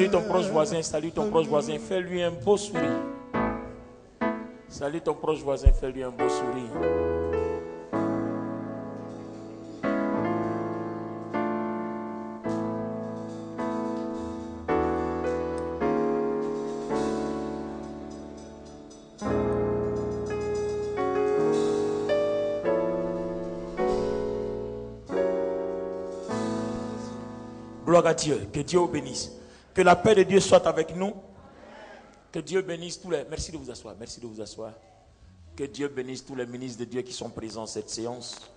Salue ton proche voisin, fais-lui un beau sourire. Salue ton proche voisin, fais-lui un beau sourire. Gloire à Dieu, que Dieu vous bénisse. Que la paix de Dieu soit avec nous. Que Dieu bénisse tous les... Merci de vous asseoir, merci de vous asseoir. Que Dieu bénisse tous les ministres de Dieu qui sont présents à cette séance.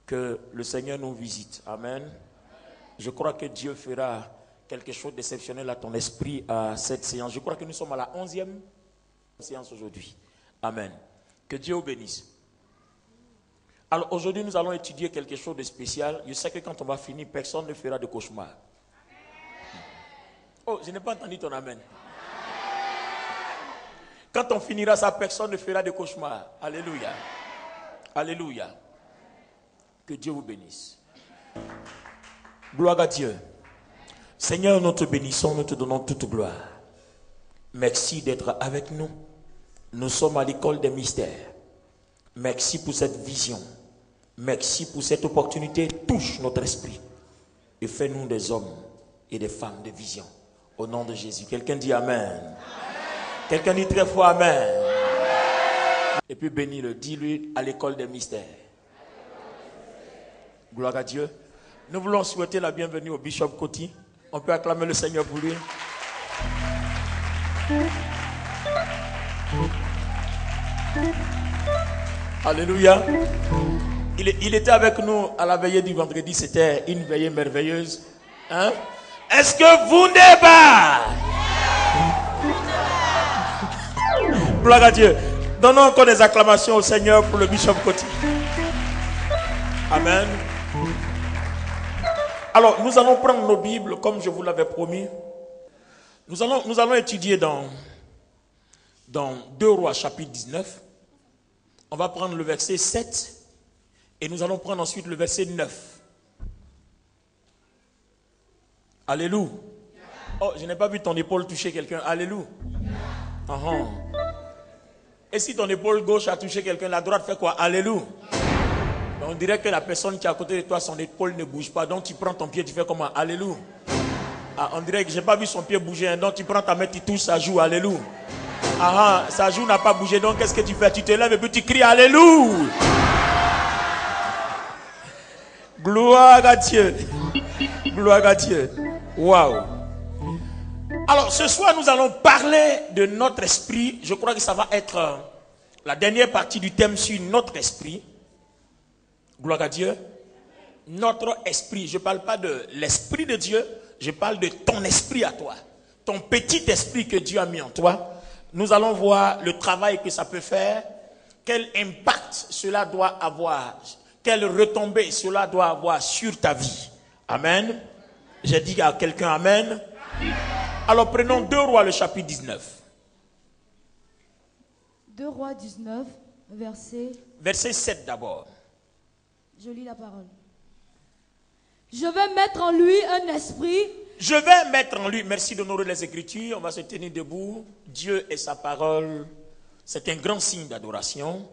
Que le Seigneur nous visite. Amen. Je crois que Dieu fera quelque chose d'exceptionnel à ton esprit à cette séance. Je crois que nous sommes à la 11e séance aujourd'hui. Amen. Que Dieu vous bénisse. Alors aujourd'hui, nous allons étudier quelque chose de spécial. Je sais que quand on va finir, personne ne fera de cauchemar. Oh, je n'ai pas entendu ton amen. Quand on finira ça, personne ne fera de cauchemar. Alléluia. Alléluia. Que Dieu vous bénisse. Gloire à Dieu. Seigneur, nous te bénissons, nous te donnons toute gloire. Merci d'être avec nous. Nous sommes à l'école des mystères. Merci pour cette vision. Merci pour cette opportunité. Touche notre esprit. Et fais-nous des hommes et des femmes de vision. Au nom de Jésus. Quelqu'un dit Amen. Amen. Quelqu'un dit très fort Amen. Amen. Et puis bénis-le. Dis-lui à l'école des mystères. Gloire à Dieu. Nous voulons souhaiter la bienvenue au Bishop Koti. On peut acclamer le Seigneur pour lui. Alléluia. Il était avec nous à la veillée du vendredi. C'était une veillée merveilleuse. Hein? Est-ce que vous n'êtes pas? Gloire à Dieu. Donnons encore des acclamations au Seigneur pour le Bishop Koti. Amen. Alors, nous allons prendre nos Bibles comme je vous l'avais promis. Nous allons étudier dans 2 Rois chapitre 19. On va prendre le verset 7 et nous allons prendre ensuite le verset 9. Alléluia. Oh, je n'ai pas vu ton épaule toucher quelqu'un. Alléluia. Uh-huh. Et si ton épaule gauche a touché quelqu'un, la droite fait quoi? Alléluia. On dirait que la personne qui est à côté de toi, son épaule ne bouge pas. Donc tu prends ton pied, tu fais comment? Alléluia. Ah, on dirait que je n'ai pas vu son pied bouger. Hein. Donc tu prends ta main, tu touches sa joue. Alléluia. Ah, sa joue n'a pas bougé. Donc qu'est-ce que tu fais? Tu te lèves et puis tu cries Alléluia. Gloire à Dieu. Gloire à Dieu. Waouh. Alors ce soir nous allons parler de notre esprit. Je crois que ça va être la dernière partie du thème sur notre esprit. Gloire à Dieu. Notre esprit. Je ne parle pas de l'esprit de Dieu. Je parle de ton esprit à toi. Ton petit esprit que Dieu a mis en toi. Nous allons voir le travail que ça peut faire. Quel impact cela doit avoir. Quelle retombée cela doit avoir sur ta vie. Amen. J'ai dit à quelqu'un Amen. Alors prenons 2 Rois le chapitre 19. 2 Rois 19, verset 7 d'abord. Je lis la parole. Je vais mettre en lui un esprit. Je vais mettre en lui, merci d'honorer les Écritures, on va se tenir debout. Dieu et sa parole, c'est un grand signe d'adoration.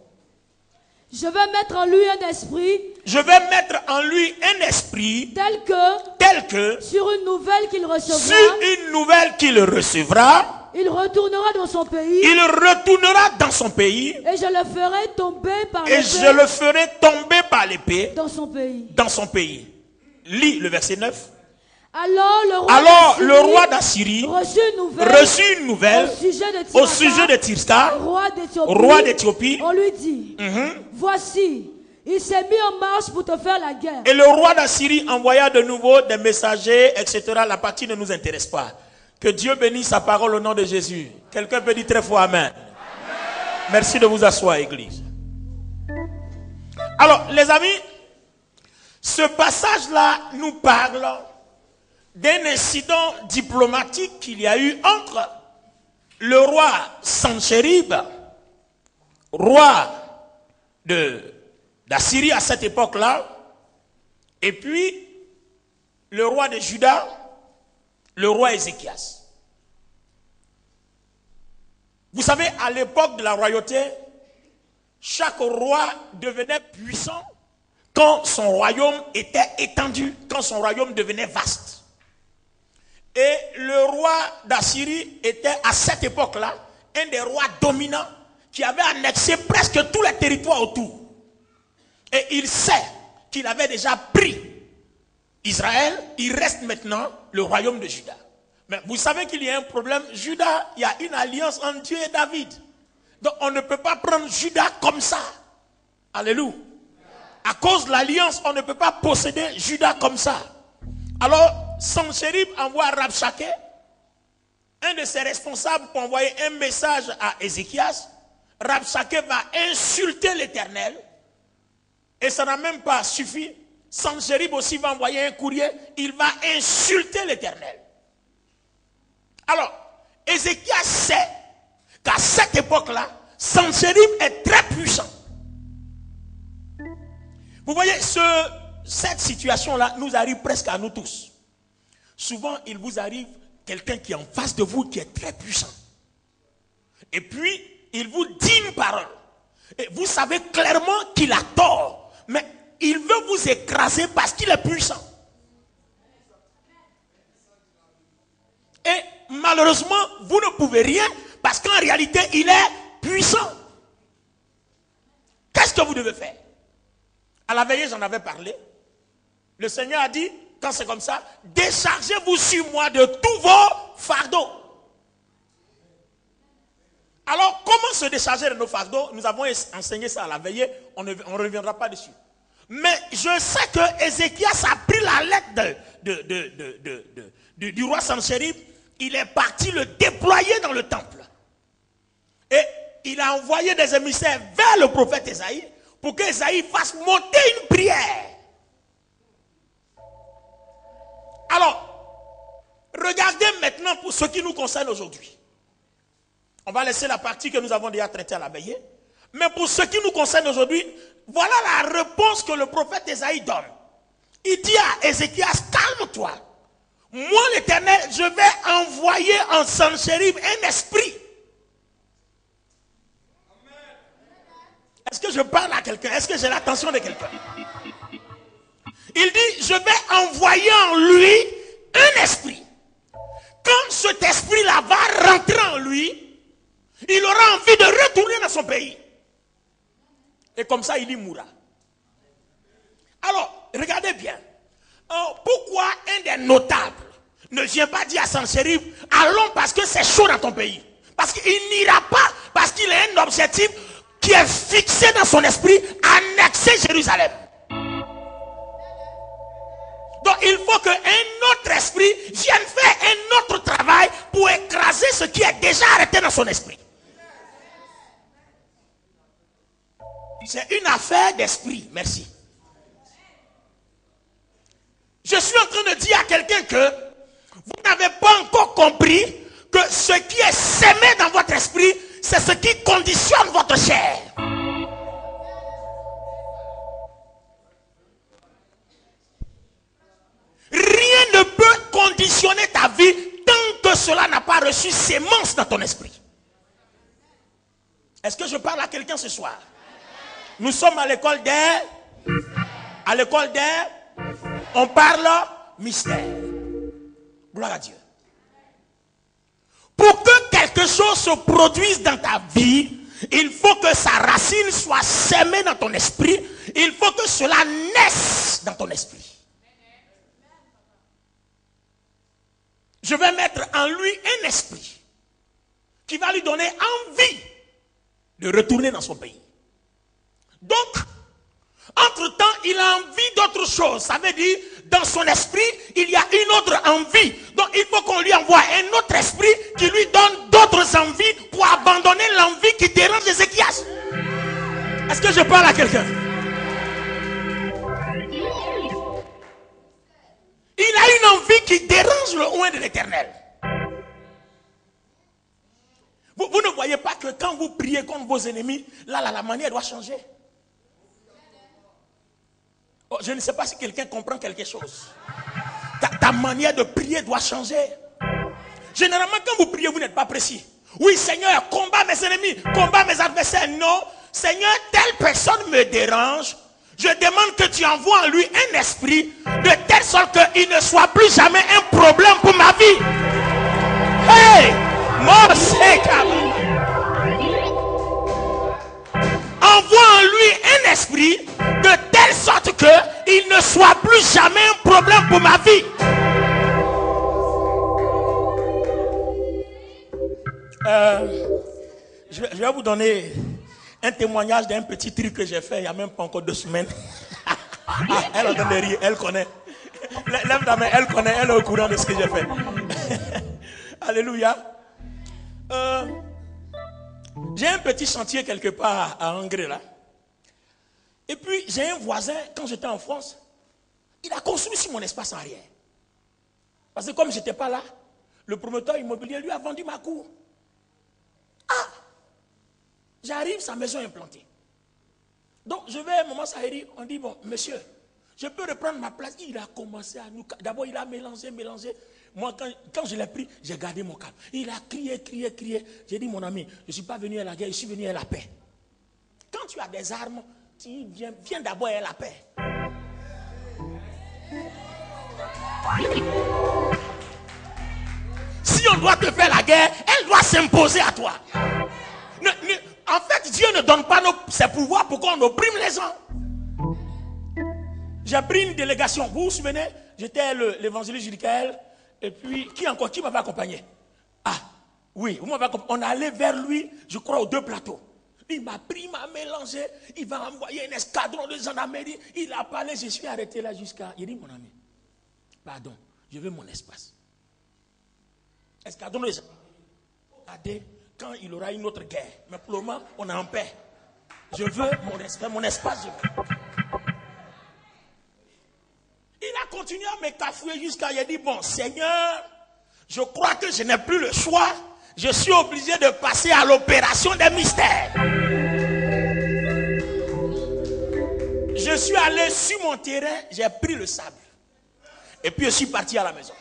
Je vais mettre en lui un esprit. Je vais mettre en lui un esprit tel que sur une nouvelle qu'il recevra. Sur une nouvelle qu'il recevra. Il retournera dans son pays. Il retournera dans son pays. Et je le ferai tomber par l'épée. Et je le ferai tomber par l'épée. Dans son pays. Dans son pays. Lis le verset 9. Alors le roi d'Assyrie reçut une nouvelle au sujet de Tirsa, roi d'Éthiopie. On lui dit, voici, il s'est mis en marche pour te faire la guerre. Et le roi d'Assyrie envoya de nouveau des messagers, etc. La partie ne nous intéresse pas. Que Dieu bénisse sa parole au nom de Jésus. Quelqu'un peut dire très fort Amen. Merci de vous asseoir, Église. Alors, les amis, ce passage-là nous parle d'un incident diplomatique qu'il y a eu entre le roi Sanchérib, roi d'Assyrie à cette époque-là, et puis le roi de Juda, le roi Ézéchias. Vous savez, à l'époque de la royauté, chaque roi devenait puissant quand son royaume était étendu, quand son royaume devenait vaste. Et le roi d'Assyrie était à cette époque-là un des rois dominants qui avait annexé presque tous les territoires autour. Et il sait qu'il avait déjà pris Israël, il reste maintenant le royaume de Juda. Mais vous savez qu'il y a un problème. Juda, il y a une alliance entre Dieu et David. Donc on ne peut pas prendre Juda comme ça. Alléluia. À cause de l'alliance, on ne peut pas posséder Juda comme ça. Alors, Sanchérib envoie Rabshakeh, un de ses responsables, pour envoyer un message à Ézéchias. Rabshakeh va insulter l'Éternel. Et ça n'a même pas suffi. Sanchérib aussi va envoyer un courrier. Il va insulter l'Éternel. Alors, Ézéchias sait qu'à cette époque-là, Sanchérib est très puissant. Vous voyez, cette situation-là nous arrive presque à nous tous. Souvent, il vous arrive quelqu'un qui est en face de vous qui est très puissant. Et puis, il vous dit une parole. Et vous savez clairement qu'il a tort. Mais il veut vous écraser parce qu'il est puissant. Et malheureusement, vous ne pouvez rien parce qu'en réalité, il est puissant. Qu'est-ce que vous devez faire? À la veillée, j'en avais parlé. Le Seigneur a dit, quand c'est comme ça, déchargez-vous sur moi de tous vos fardeaux. Alors, comment se décharger de nos fardeaux? Nous avons enseigné ça à la veillée, on ne reviendra pas dessus. Mais je sais que Ézéchias a pris la lettre du roi Sanchérib, il est parti le déployer dans le temple. Et il a envoyé des émissaires vers le prophète Esaïe pour qu'Esaïe fasse monter une prière. Alors, regardez maintenant pour ce qui nous concerne aujourd'hui. On va laisser la partie que nous avons déjà traitée à la veillée. Mais pour ce qui nous concerne aujourd'hui, voilà la réponse que le prophète Esaïe donne. Il dit à Ézéchias, calme-toi. Moi, l'Éternel, je vais envoyer en Sanchérib un esprit. Est-ce que je parle à quelqu'un? Est-ce que j'ai l'attention de quelqu'un? Il dit, je vais envoyer en lui un esprit. Quand cet esprit-là va rentrer en lui, il aura envie de retourner dans son pays. Et comme ça, il y mourra. Alors, regardez bien. Pourquoi un des notables ne vient pas dire à Sanchérib, allons parce que c'est chaud dans ton pays? Parce qu'il n'ira pas, parce qu'il a un objectif qui est fixé dans son esprit, annexer Jérusalem. Donc il faut qu'un autre esprit vienne faire un autre travail pour écraser ce qui est déjà arrêté dans son esprit. C'est une affaire d'esprit. Merci. Je suis en train de dire à quelqu'un que vous n'avez pas encore compris que ce qui est sémé dans votre esprit, c'est ce qui conditionne votre chair. Rien ne peut conditionner ta vie tant que cela n'a pas reçu sémence dans ton esprit. Est-ce que je parle à quelqu'un ce soir? Nous sommes à l'école des... À l'école des... On parle mystère. Gloire à Dieu. Pour que quelque chose se produise dans ta vie, il faut que sa racine soit sémée dans ton esprit. Il faut que cela naisse dans ton esprit. Je vais mettre en lui un esprit qui va lui donner envie de retourner dans son pays. Donc, entre-temps, il a envie d'autre chose. Ça veut dire, dans son esprit, il y a une autre envie. Donc, il faut qu'on lui envoie un autre esprit qui lui donne d'autres envies pour abandonner l'envie qui dérange Ézéchias. Est-ce que je parle à quelqu'un? Il a une envie qui dérange le oint de l'Éternel. Vous ne voyez pas que quand vous priez contre vos ennemis, là, la manière doit changer. Oh, je ne sais pas si quelqu'un comprend quelque chose. Ta manière de prier doit changer. Généralement, quand vous priez, vous n'êtes pas précis. Oui, Seigneur, combat mes ennemis, combat mes adversaires. Non, Seigneur, telle personne me dérange. Je demande que tu envoies en lui un esprit de telle sorte qu'il ne soit plus jamais un problème pour ma vie. Hey, mon Seigneur, envoie en lui un esprit de telle sorte qu'il ne soit plus jamais un problème pour ma vie. Je vais vous donner un témoignage d'un petit truc que j'ai fait il n'y a même pas encore 2 semaines. Elle entend de rire, elle connaît. Lève la main, elle connaît, elle est au courant de ce que j'ai fait. Alléluia. J'ai un petit chantier quelque part à Angers là. Et puis j'ai un voisin, quand j'étais en France, il a construit sur mon espace arrière. Parce que comme je n'étais pas là, le promoteur immobilier lui a vendu ma cour. Ah! J'arrive, sa maison est implantée. Donc je vais à un moment, ça dit, on dit, bon, monsieur, je peux reprendre ma place. Il a commencé à nous... D'abord, il a mélangé. Moi, quand je l'ai pris, j'ai gardé mon calme. Il a crié. J'ai dit, mon ami, je ne suis pas venu à la guerre, je suis venu à la paix. Quand tu as des armes, tu viens d'abord à la paix. Si on doit te faire la guerre, elle doit s'imposer à toi. En fait, Dieu ne donne pas ses pouvoirs pour qu'on opprime les gens. J'ai pris une délégation. Vous vous souvenez? J'étais l'évangéliste Judicaël. Et puis, qui m'avait accompagné? Ah, oui, on est allé vers lui, je crois, aux 2 plateaux. Il m'a pris, il m'a mélangé. Il va envoyer un escadron de gendarmerie. Il a parlé, je suis arrêté là jusqu'à... Il dit, mon ami, pardon, je veux mon espace. Escadron de gendarmerie. Regardez, quand il aura une autre guerre. Mais pour le moment, on est en paix. Je veux mon espace, je veux. Il a continué à me cafouiller jusqu'à... Il a dit, bon, Seigneur, je crois que je n'ai plus le choix. Je suis obligé de passer à l'opération des mystères. Je suis allé sur mon terrain, j'ai pris le sable. Et puis je suis parti à la maison.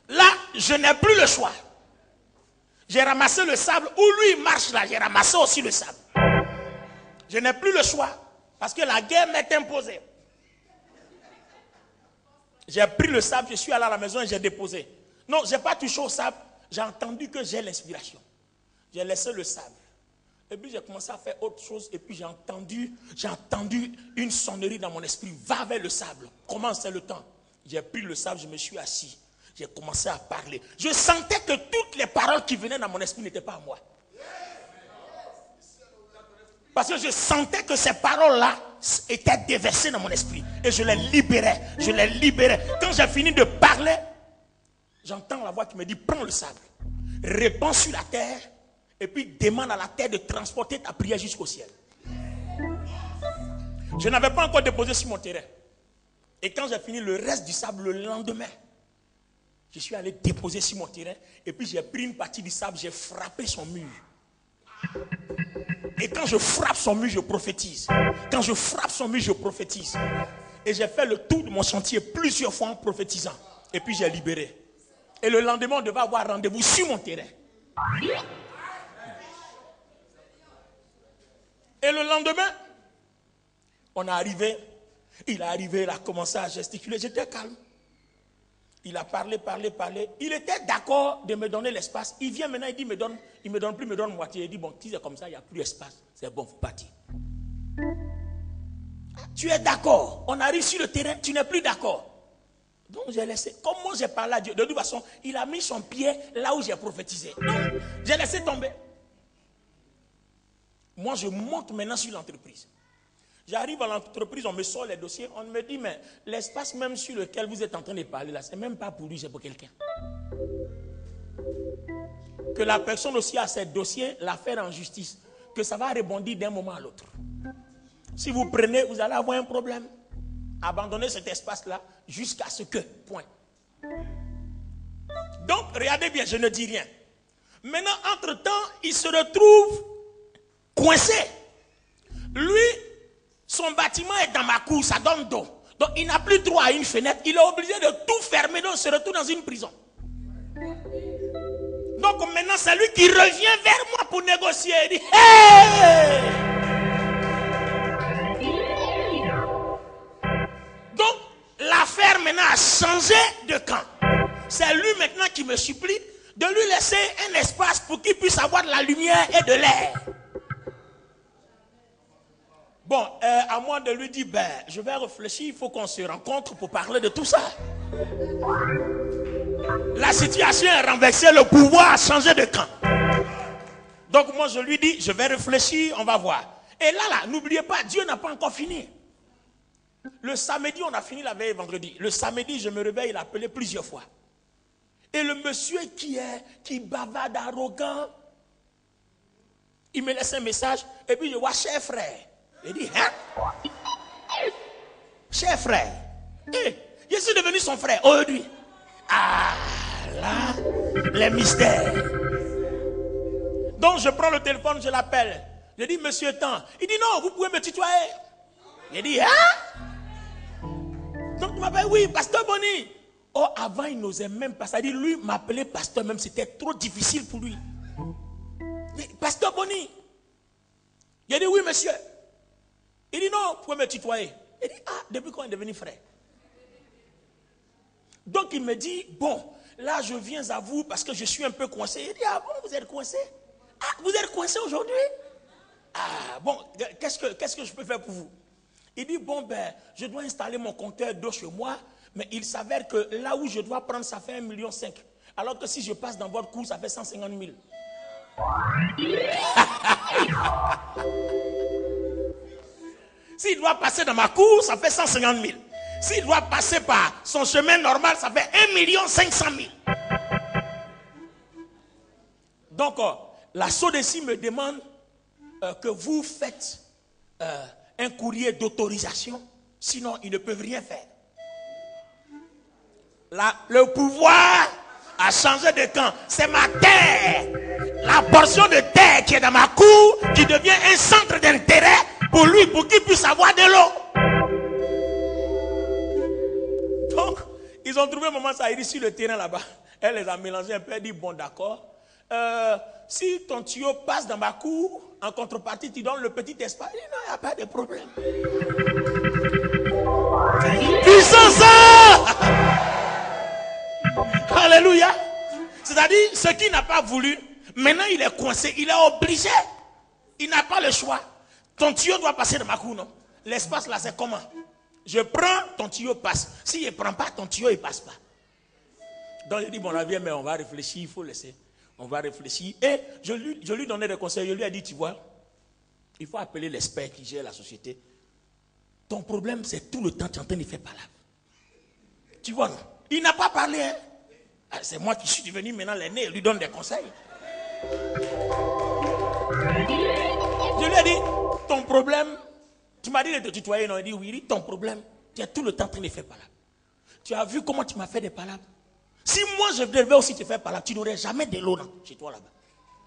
Là, je n'ai plus le choix. J'ai ramassé le sable. Où lui il marche là, j'ai ramassé aussi le sable. Je n'ai plus le choix. Parce que la guerre m'est imposée. J'ai pris le sable, je suis allé à la maison et j'ai déposé. Non, je n'ai pas touché au sable. J'ai entendu que j'ai l'inspiration. J'ai laissé le sable. Et puis j'ai commencé à faire autre chose. Et puis j'ai entendu une sonnerie dans mon esprit. Va vers le sable. Comment c'est le temps? J'ai pris le sable, je me suis assis. J'ai commencé à parler. Je sentais que toutes les paroles qui venaient dans mon esprit n'étaient pas à moi. Parce que je sentais que ces paroles-là étaient déversées dans mon esprit. Et je les libérais. Quand j'ai fini de parler, j'entends la voix qui me dit, prends le sable, répands sur la terre, et puis demande à la terre de transporter ta prière jusqu'au ciel. Je n'avais pas encore déposé sur mon terrain. Et quand j'ai fini le reste du sable le lendemain, je suis allé déposer sur mon terrain, et puis j'ai pris une partie du sable, j'ai frappé son mur. Et quand je frappe son mur, je prophétise. Et j'ai fait le tour de mon chantier plusieurs fois en prophétisant. Et puis j'ai libéré. Et le lendemain, on devait avoir rendez-vous sur mon terrain. Et le lendemain, on est arrivé. Il a commencé à gesticuler. J'étais calme. Il a parlé. Il était d'accord de me donner l'espace. Il vient maintenant, il dit, il me donne plus, me donne moitié. Il dit, bon, si c'est comme ça, il n'y a plus d'espace. C'est bon, faut partir. Tu es d'accord. On arrive sur le terrain, tu n'es plus d'accord. Donc j'ai laissé. Comment j'ai parlé à Dieu? De toute façon, il a mis son pied là où j'ai prophétisé. Donc, j'ai laissé tomber. Moi, je monte maintenant sur l'entreprise. J'arrive à l'entreprise, on me sort les dossiers, on me dit, mais l'espace même sur lequel vous êtes en train de parler là, c'est même pas pour lui, c'est pour quelqu'un. Que la personne aussi a ses dossiers, l'affaire en justice, que ça va rebondir d'un moment à l'autre. Si vous prenez, vous allez avoir un problème. Abandonnez cet espace-là jusqu'à ce que, point. Donc, regardez bien, je ne dis rien. Maintenant, entre-temps, il se retrouve coincé. Lui, son bâtiment est dans ma cour, ça donne dos. Donc il n'a plus droit à une fenêtre. Il est obligé de tout fermer. Donc il se retrouve dans une prison. Donc maintenant c'est lui qui revient vers moi pour négocier. Il dit hey! Donc l'affaire maintenant a changé de camp. C'est lui maintenant qui me supplie de lui laisser un espace pour qu'il puisse avoir de la lumière et de l'air. Bon, à moi de lui dire, je vais réfléchir, il faut qu'on se rencontre pour parler de tout ça. La situation est renversée, le pouvoir a changé de camp. Donc moi je lui dis, je vais réfléchir, on va voir. Et là, n'oubliez pas, Dieu n'a pas encore fini. Le samedi, on a fini la veille vendredi. Le samedi, je me réveille, il a appelé plusieurs fois. Et le monsieur qui bavarde arrogant, il me laisse un message, et puis je vois, cher frère. Il dit, hein? Cher frère, je suis devenu son frère aujourd'hui. Ah là, les mystères. Donc je prends le téléphone, je l'appelle. Je dis, monsieur Tan. Il dit, non, vous pouvez me tutoyer. Il dit, hein? Donc il m'appelle, oui, pasteur Bonny. Oh, avant il n'osait même pas. Ça dit, lui m'appeler pasteur même, c'était trop difficile pour lui. Il dit, pasteur Bonny. Il dit, oui, monsieur. Il dit non, vous pouvez me tutoyer. Il dit, depuis quand on est devenu frère? Donc il me dit, bon, là je viens à vous parce que je suis un peu coincé. Il dit, ah bon, vous êtes coincé? Ah, vous êtes coincé aujourd'hui? Ah bon, qu'est-ce que je peux faire pour vous? Il dit, bon ben, je dois installer mon compteur d'eau chez moi, mais il s'avère que là où je dois prendre, ça fait 1,5 million. Alors que si je passe dans votre cour, ça fait 150 000. S'il doit passer dans ma cour, ça fait 150 000. S'il doit passer par son chemin normal, ça fait 1 500 000. Donc, la SODECI me demande que vous faites un courrier d'autorisation, sinon ils ne peuvent rien faire. Là, le pouvoir a changé de camp. C'est ma terre. La portion de terre qui est dans ma cour, qui devient un centre d'intérêt pour lui, pour qu'il puisse avoir de l'eau. Donc, ils ont trouvé un moment, ça, il dit sur le terrain là-bas. Elle les a mélangés un peu, elle dit, bon d'accord. Si ton tuyau passe dans ma cour, en contrepartie, tu donnes le petit espace. Il dit, non, il n'y a pas de problème. Puissance! Alléluia. C'est-à-dire, ce qui n'a pas voulu, maintenant il est coincé, il est obligé. Il n'a pas le choix. Ton tuyau doit passer dans ma cour, non? L'espace là, c'est comment? Je prends, ton tuyau passe. Si je ne prends pas, ton tuyau, il ne passe pas. Donc il dit, bon, là, viens, mais on va réfléchir, il faut laisser. On va réfléchir. Et je lui donnais des conseils. Je lui ai dit, tu vois, il faut appeler l'expert qui gère la société. Ton problème, c'est tout le temps, tu es en train de faire palabre. Tu vois, non? Il n'a pas parlé, hein? C'est moi qui suis devenu maintenant l'aîné, il lui donne des conseils. Je lui ai dit, ton problème, tu m'as dit de te tutoyer, non? Il dit, oui, il dit, ton problème, tu es tout le temps en train de faire palabre. Tu as vu comment tu m'as fait des palabres? Si moi je devais aussi te faire palabre, tu n'aurais jamais de l'eau chez toi là-bas.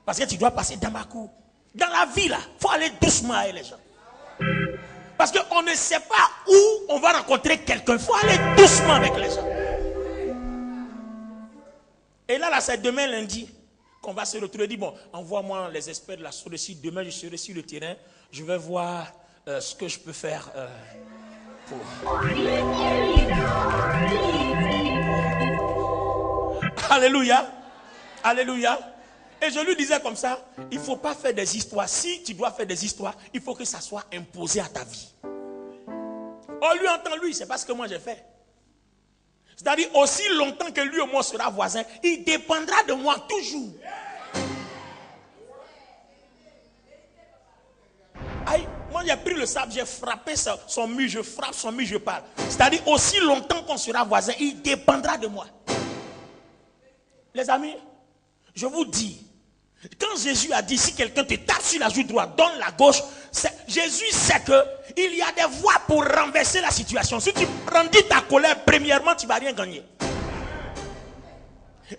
Parce que tu dois passer dans ma cour. Dans la vie là, il faut aller doucement avec les gens. Parce qu'on ne sait pas où on va rencontrer quelqu'un. Il faut aller doucement avec les gens. Et là, c'est demain lundi qu'on va se retrouver. Dit, bon, envoie-moi les experts de la SODECI. Demain, je serai sur le terrain. Je vais voir ce que je peux faire pour... Alléluia. Alléluia. Et je lui disais comme ça, il ne faut pas faire des histoires. Si tu dois faire des histoires, il faut que ça soit imposé à ta vie. Oh, lui entend lui, c'est pas ce que moi j'ai fait. C'est-à-dire, aussi longtemps que lui ou moi sera voisin, il dépendra de moi toujours. Aïe, moi j'ai pris le sable, j'ai frappé son mur, je frappe son mur, je parle. C'est-à-dire, aussi longtemps qu'on sera voisin, il dépendra de moi. Les amis, je vous dis, quand Jésus a dit, si quelqu'un te tape sur la joue droite, donne la gauche, Jésus sait qu'il y a des voies pour renverser la situation. Si tu brandis ta colère, premièrement, tu ne vas rien gagner.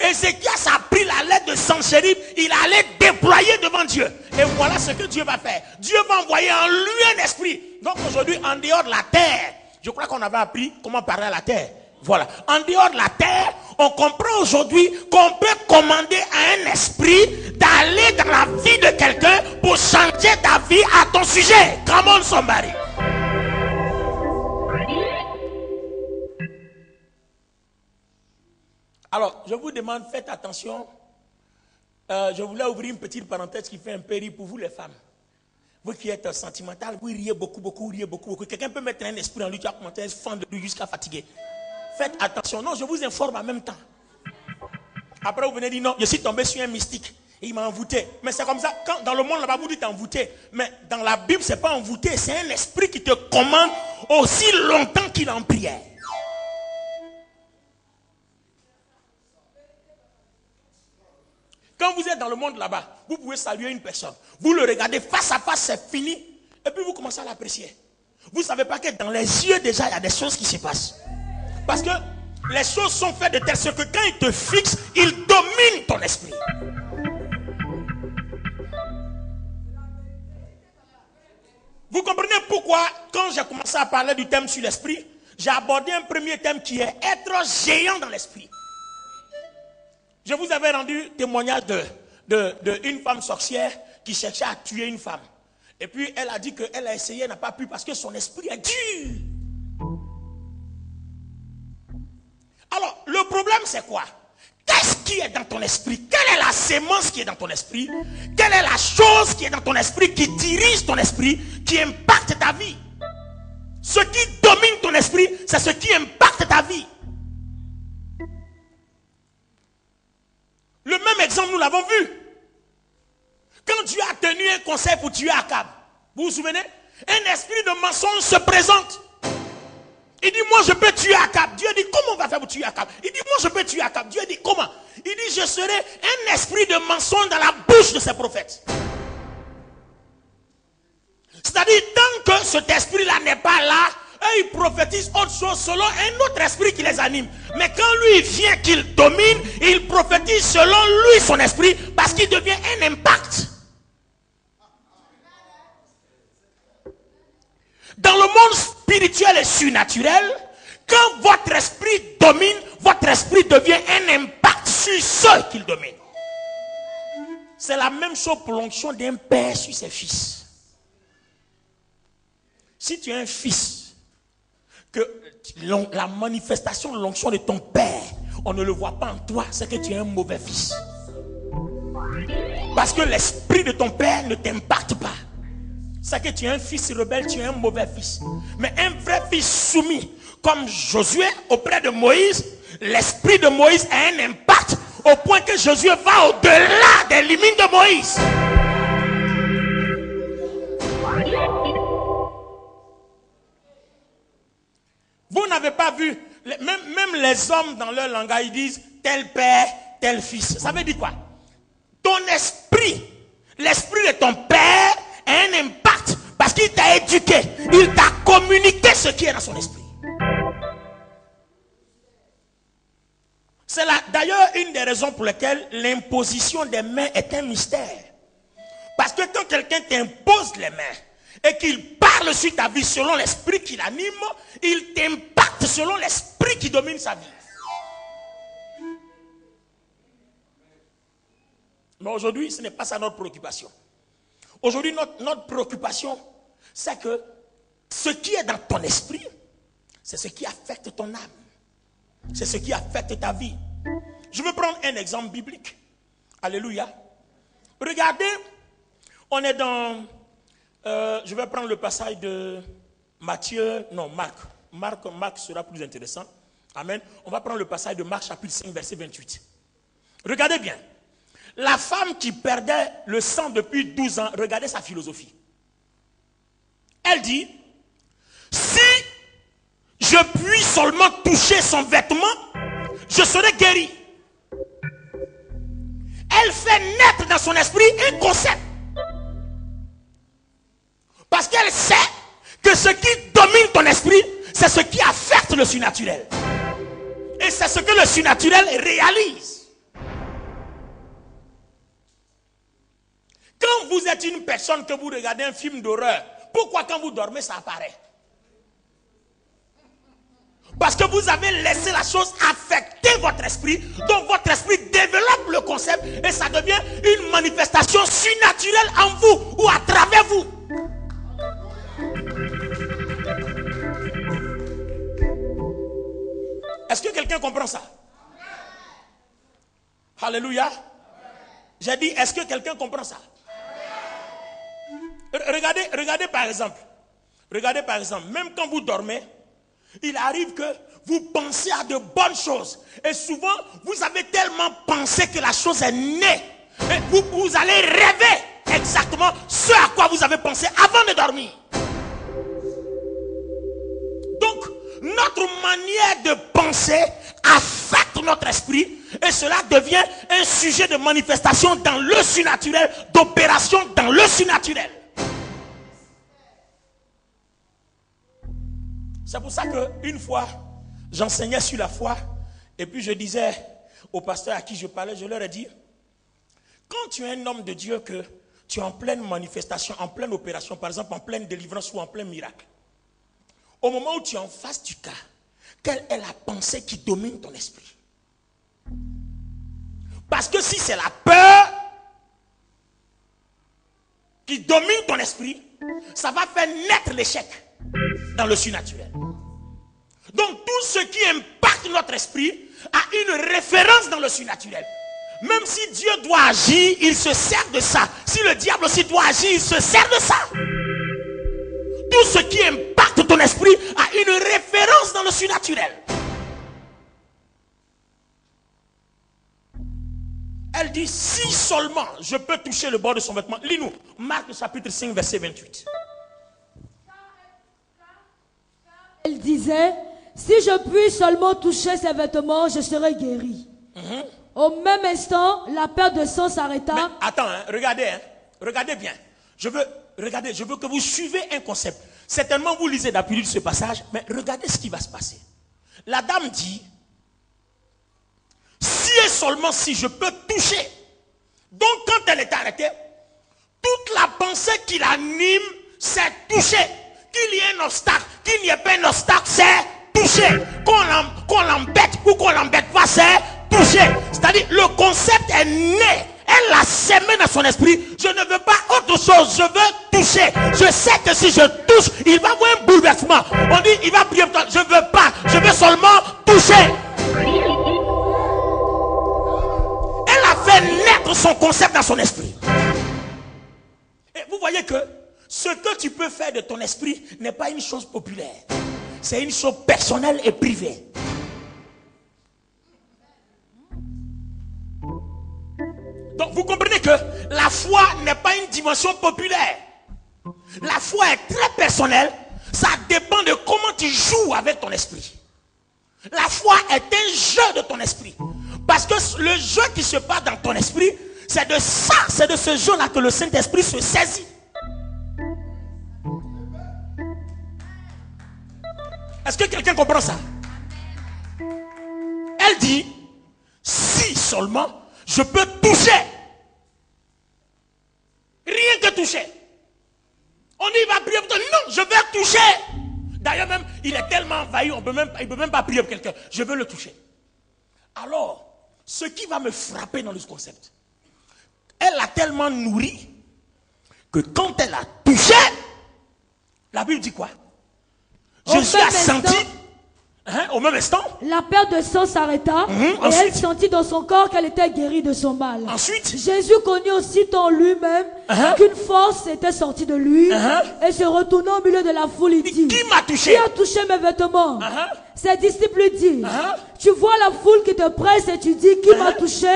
Ézéchias a pris la lettre de Sanchérib, il allait déployer devant Dieu. Et voilà ce que Dieu va faire. Dieu va envoyer en lui un esprit. Donc aujourd'hui, en dehors de la terre, Je crois qu'on avait appris comment parler à la terre. Voilà. En dehors de la terre, on comprend aujourd'hui qu'on peut commander à un esprit d'aller dans la vie de quelqu'un pour changer ta vie à ton sujet. Come on, somebody. Alors, je vous demande, faites attention. Je voulais ouvrir une petite parenthèse qui fait un peu rire pour vous les femmes. Vous qui êtes sentimental, vous riez beaucoup, riez beaucoup. Quelqu'un peut mettre un esprit en lui, tu vas commencer à fendre de lui jusqu'à fatiguer. Faites attention. Non, je vous informe en même temps. Après, vous venez dire non, je suis tombé sur un mystique. Et il m'a envoûté. Mais c'est comme ça, quand dans le monde là-bas, vous dites envoûté. Mais dans la Bible, c'est pas envoûté. C'est un esprit qui te commande aussi longtemps qu'il est en prière. Quand vous êtes dans le monde là-bas, vous pouvez saluer une personne. Vous le regardez face à face, c'est fini. Et puis vous commencez à l'apprécier. Vous ne savez pas que dans les yeux déjà, il y a des choses qui se passent. Parce que les choses sont faites de telle sorte que quand il te fixe, il domine ton esprit. Vous comprenez pourquoi, quand j'ai commencé à parler du thème sur l'esprit, j'ai abordé un premier thème qui est être géant dans l'esprit. Je vous avais rendu témoignage d'une femme sorcière qui cherchait à tuer une femme. Et puis elle a dit qu'elle a essayé, elle n'a pas pu parce que son esprit est dur. Alors, le problème c'est quoi? Qu'est-ce qui est dans ton esprit? Quelle est la sémence qui est dans ton esprit? Quelle est la chose qui est dans ton esprit, qui dirige ton esprit, qui impacte ta vie? Ce qui domine ton esprit, c'est ce qui impacte ta vie. Le même exemple, nous l'avons vu. Quand Dieu a tenu un conseil pour tuer Akab, vous vous souvenez? Un esprit de mensonge se présente. Il dit, moi je peux tuer Akab. Dieu dit, comment on va faire pour tuer Akab? Il dit, moi je peux tuer Akab. Dieu dit, comment? Il dit, je serai un esprit de mensonge dans la bouche de ces prophètes. C'est-à-dire, tant que cet esprit-là n'est pas là, eux, ils prophétisent autre chose selon un autre esprit qui les anime. Mais quand lui vient, qu'il domine, il prophétise selon lui son esprit parce qu'il devient un impact. Dans le monde spirituel et surnaturel, quand votre esprit domine, votre esprit devient un impact sur ceux qu'il domine. C'est la même chose pour l'onction d'un père sur ses fils. Si tu es un fils, que la manifestation de l'onction de ton père, on ne le voit pas en toi, c'est que tu es un mauvais fils. Parce que l'esprit de ton père ne t'impacte pas. C'est que tu es un fils rebelle, tu es un mauvais fils. Mais un vrai fils soumis, comme Josué auprès de Moïse, l'esprit de Moïse a un impact au point que Josué va au-delà des limites de Moïse. Vous n'avez pas vu, même les hommes dans leur langage, ils disent tel père, tel fils. Ça veut dire quoi? Ton esprit, l'esprit de ton père a un impact parce qu'il t'a éduqué. Il t'a communiqué ce qui est dans son esprit. C'est d'ailleurs une des raisons pour lesquelles l'imposition des mains est un mystère. Parce que quand quelqu'un t'impose les mains, et qu'il parle sur ta vie selon l'esprit qui l'anime, il t'impacte selon l'esprit qui domine sa vie. Mais aujourd'hui, ce n'est pas ça notre préoccupation. Aujourd'hui, notre préoccupation, c'est que ce qui est dans ton esprit, c'est ce qui affecte ton âme. C'est ce qui affecte ta vie. Je vais prendre un exemple biblique. Alléluia. Regardez, on est dans... je vais prendre le passage de Matthieu, non, Marc. Marc sera plus intéressant. Amen. On va prendre le passage de Marc chapitre 5, verset 28. Regardez bien. La femme qui perdait le sang depuis 12 ans, regardez sa philosophie. Elle dit, si je puis seulement toucher son vêtement, je serai guéri. Elle fait naître dans son esprit un concept. Parce qu'elle sait que ce qui domine ton esprit, c'est ce qui affecte le surnaturel. Et c'est ce que le surnaturel réalise. Quand vous êtes une personne que vous regardez un film d'horreur, pourquoi quand vous dormez ça apparaît? Parce que vous avez laissé la chose affecter votre esprit. Donc votre esprit développe le concept et ça devient une manifestation surnaturelle en vous ou à travers vous. Est-ce que quelqu'un comprend ça? Alléluia. J'ai dit, est-ce que quelqu'un comprend ça? Regardez par exemple. Regardez par exemple, même quand vous dormez, il arrive que vous pensez à de bonnes choses. Et souvent, vous avez tellement pensé que la chose est née. Et vous allez rêver exactement ce à quoi vous avez pensé avant de dormir. Donc, notre manière de penser affecte notre esprit. Et cela devient un sujet de manifestation dans le surnaturel, d'opération dans le surnaturel. C'est pour ça qu'une fois, j'enseignais sur la foi. Et puis je disais aux pasteurs à qui je parlais, je leur ai dit, quand tu es un homme de Dieu, que tu es en pleine manifestation, en pleine opération, par exemple en pleine délivrance ou en plein miracle, au moment où tu es en face du cas, quelle est la pensée qui domine ton esprit? Parce que si c'est la peur qui domine ton esprit, ça va faire naître l'échec dans le surnaturel. Donc tout ce qui impacte notre esprit a une référence dans le surnaturel. Même si Dieu doit agir, il se sert de ça. Si le diable aussi doit agir, il se sert de ça. Tout ce qui impacte ton esprit a une référence dans le surnaturel. Elle dit, si seulement je peux toucher le bord de son vêtement. Lis-nous, Marc chapitre 5, verset 28. Elle disait, si je puis seulement toucher ses vêtements, je serai guéri. Au même instant, la perte de sang s'arrêta. Mais attends, regardez bien. Je veux que vous suivez un concept. Certainement vous lisez d'habitude ce passage, mais regardez ce qui va se passer. La dame dit, si et seulement si je peux toucher. Donc quand elle est arrêtée, toute la pensée qui l'anime, c'est toucher. Qu'il y ait un obstacle, qu'il n'y ait pas un obstacle, c'est toucher. Qu'on l'embête ou qu'on l'embête pas, c'est toucher. C'est-à-dire, le concept est né. Elle l'a sémé dans son esprit. Je ne veux pas autre chose, je veux toucher. Je sais que si je touche, il va y avoir un bouleversement. On dit, il va prier pour toi. Je ne veux pas, je veux seulement toucher. Elle a fait naître son concept dans son esprit. Et vous voyez que ce que tu peux faire de ton esprit n'est pas une chose populaire. C'est une chose personnelle et privée. Donc vous comprenez que la foi n'est pas une dimension populaire. La foi est très personnelle. Ça dépend de comment tu joues avec ton esprit. La foi est un jeu de ton esprit. Parce que le jeu qui se passe dans ton esprit, c'est de ça, c'est de ce jeu-là que le Saint-Esprit se saisit. Est-ce que quelqu'un comprend ça? Elle dit, si seulement je peux toucher. Rien que toucher. On y va prier pour toi. Non, je veux toucher. D'ailleurs même, il est tellement envahi, il ne peut même pas prier pour quelqu'un. Je veux le toucher. Alors, ce qui va me frapper dans le concept, elle l'a tellement nourri que quand elle a touché, la Bible dit quoi? Jésus a senti, au même instant, la perte de sang s'arrêta et elle sentit dans son corps qu'elle était guérie de son mal. Ensuite, Jésus connut aussitôt en lui-même qu'une force était sortie de lui et se retournant au milieu de la foule, il dit, qui m'a touché? Qui a touché mes vêtements? Ses disciples lui disent, tu vois la foule qui te presse et tu dis, qui m'a touché?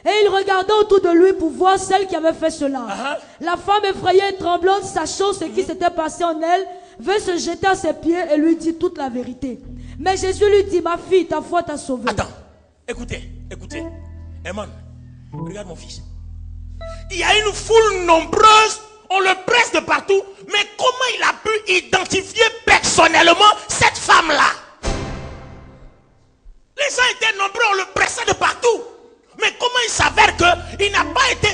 Et il regardait autour de lui pour voir celle qui avait fait cela. La femme effrayée et tremblante, sachant ce qui s'était passé en elle, veut se jeter à ses pieds et lui dit toute la vérité. Mais Jésus lui dit, ma fille, ta foi t'a sauvée. Attends, écoutez. Eman, regarde mon fils. Il y a une foule nombreuse, on le presse de partout, mais comment il a pu identifier personnellement cette femme-là? Les gens étaient nombreux, on le pressait de partout. Mais comment il s'avère que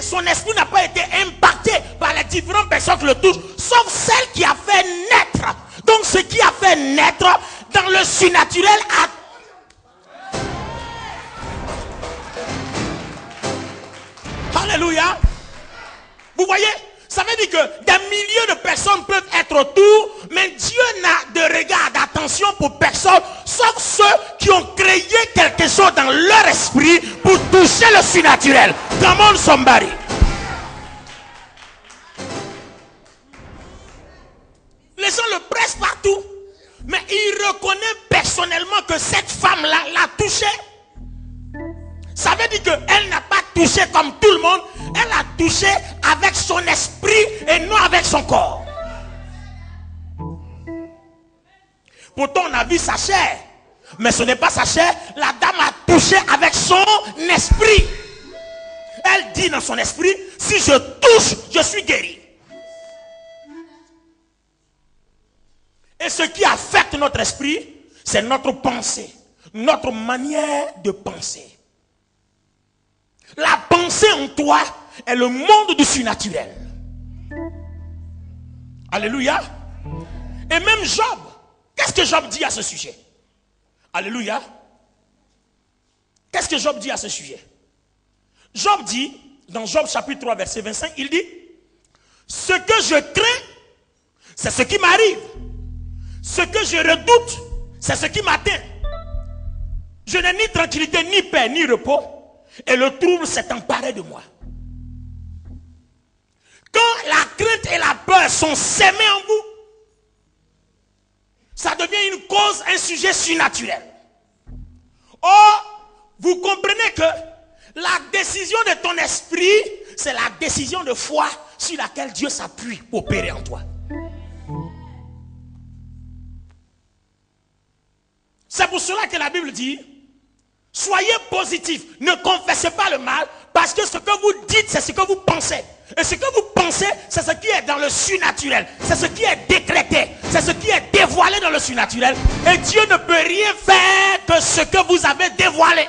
son esprit n'a pas été impacté par les différentes personnes qui le touchent, sauf celle qui a fait naître. Donc ce qui a fait naître dans le surnaturel Alléluia. Vous voyez? Ça veut dire que des milliers de personnes peuvent être autour, mais Dieu n'a de regard, d'attention pour personne, sauf ceux qui ont créé quelque chose dans leur esprit pour toucher le surnaturel. Come on, somebody. Les gens le pressent partout, mais il reconnaît personnellement que cette femme-là l'a touché. Ça veut dire qu'elle n'a pas touché comme tout le monde, elle a touché avec son esprit et non avec son corps. Pourtant on a vu sa chair, mais ce n'est pas sa chair. La dame a touché avec son esprit. Elle dit dans son esprit, si je touche, je suis guéri. Et ce qui affecte notre esprit, c'est notre pensée, notre manière de penser. La pensée en toi est le monde du surnaturel. Alléluia. Et même Job, qu'est-ce que Job dit à ce sujet? Alléluia. Qu'est-ce que Job dit à ce sujet? Job dit, dans Job chapitre 3 verset 25, il dit, ce que je crains, c'est ce qui m'arrive. Ce que je redoute, c'est ce qui m'atteint. Je n'ai ni tranquillité, ni paix, ni repos. Et le trouble s'est emparé de moi. Quand la crainte et la peur sont sémées en vous, ça devient une cause, un sujet surnaturel. Or, vous comprenez que la décision de ton esprit, c'est la décision de foi sur laquelle Dieu s'appuie pour opérer en toi. C'est pour cela que la Bible dit, soyez positifs, ne confessez pas le mal, parce que ce que vous dites, c'est ce que vous pensez. Et ce que vous pensez, c'est ce qui est dans le surnaturel. C'est ce qui est décrété. C'est ce qui est dévoilé dans le surnaturel. Et Dieu ne peut rien faire que ce que vous avez dévoilé.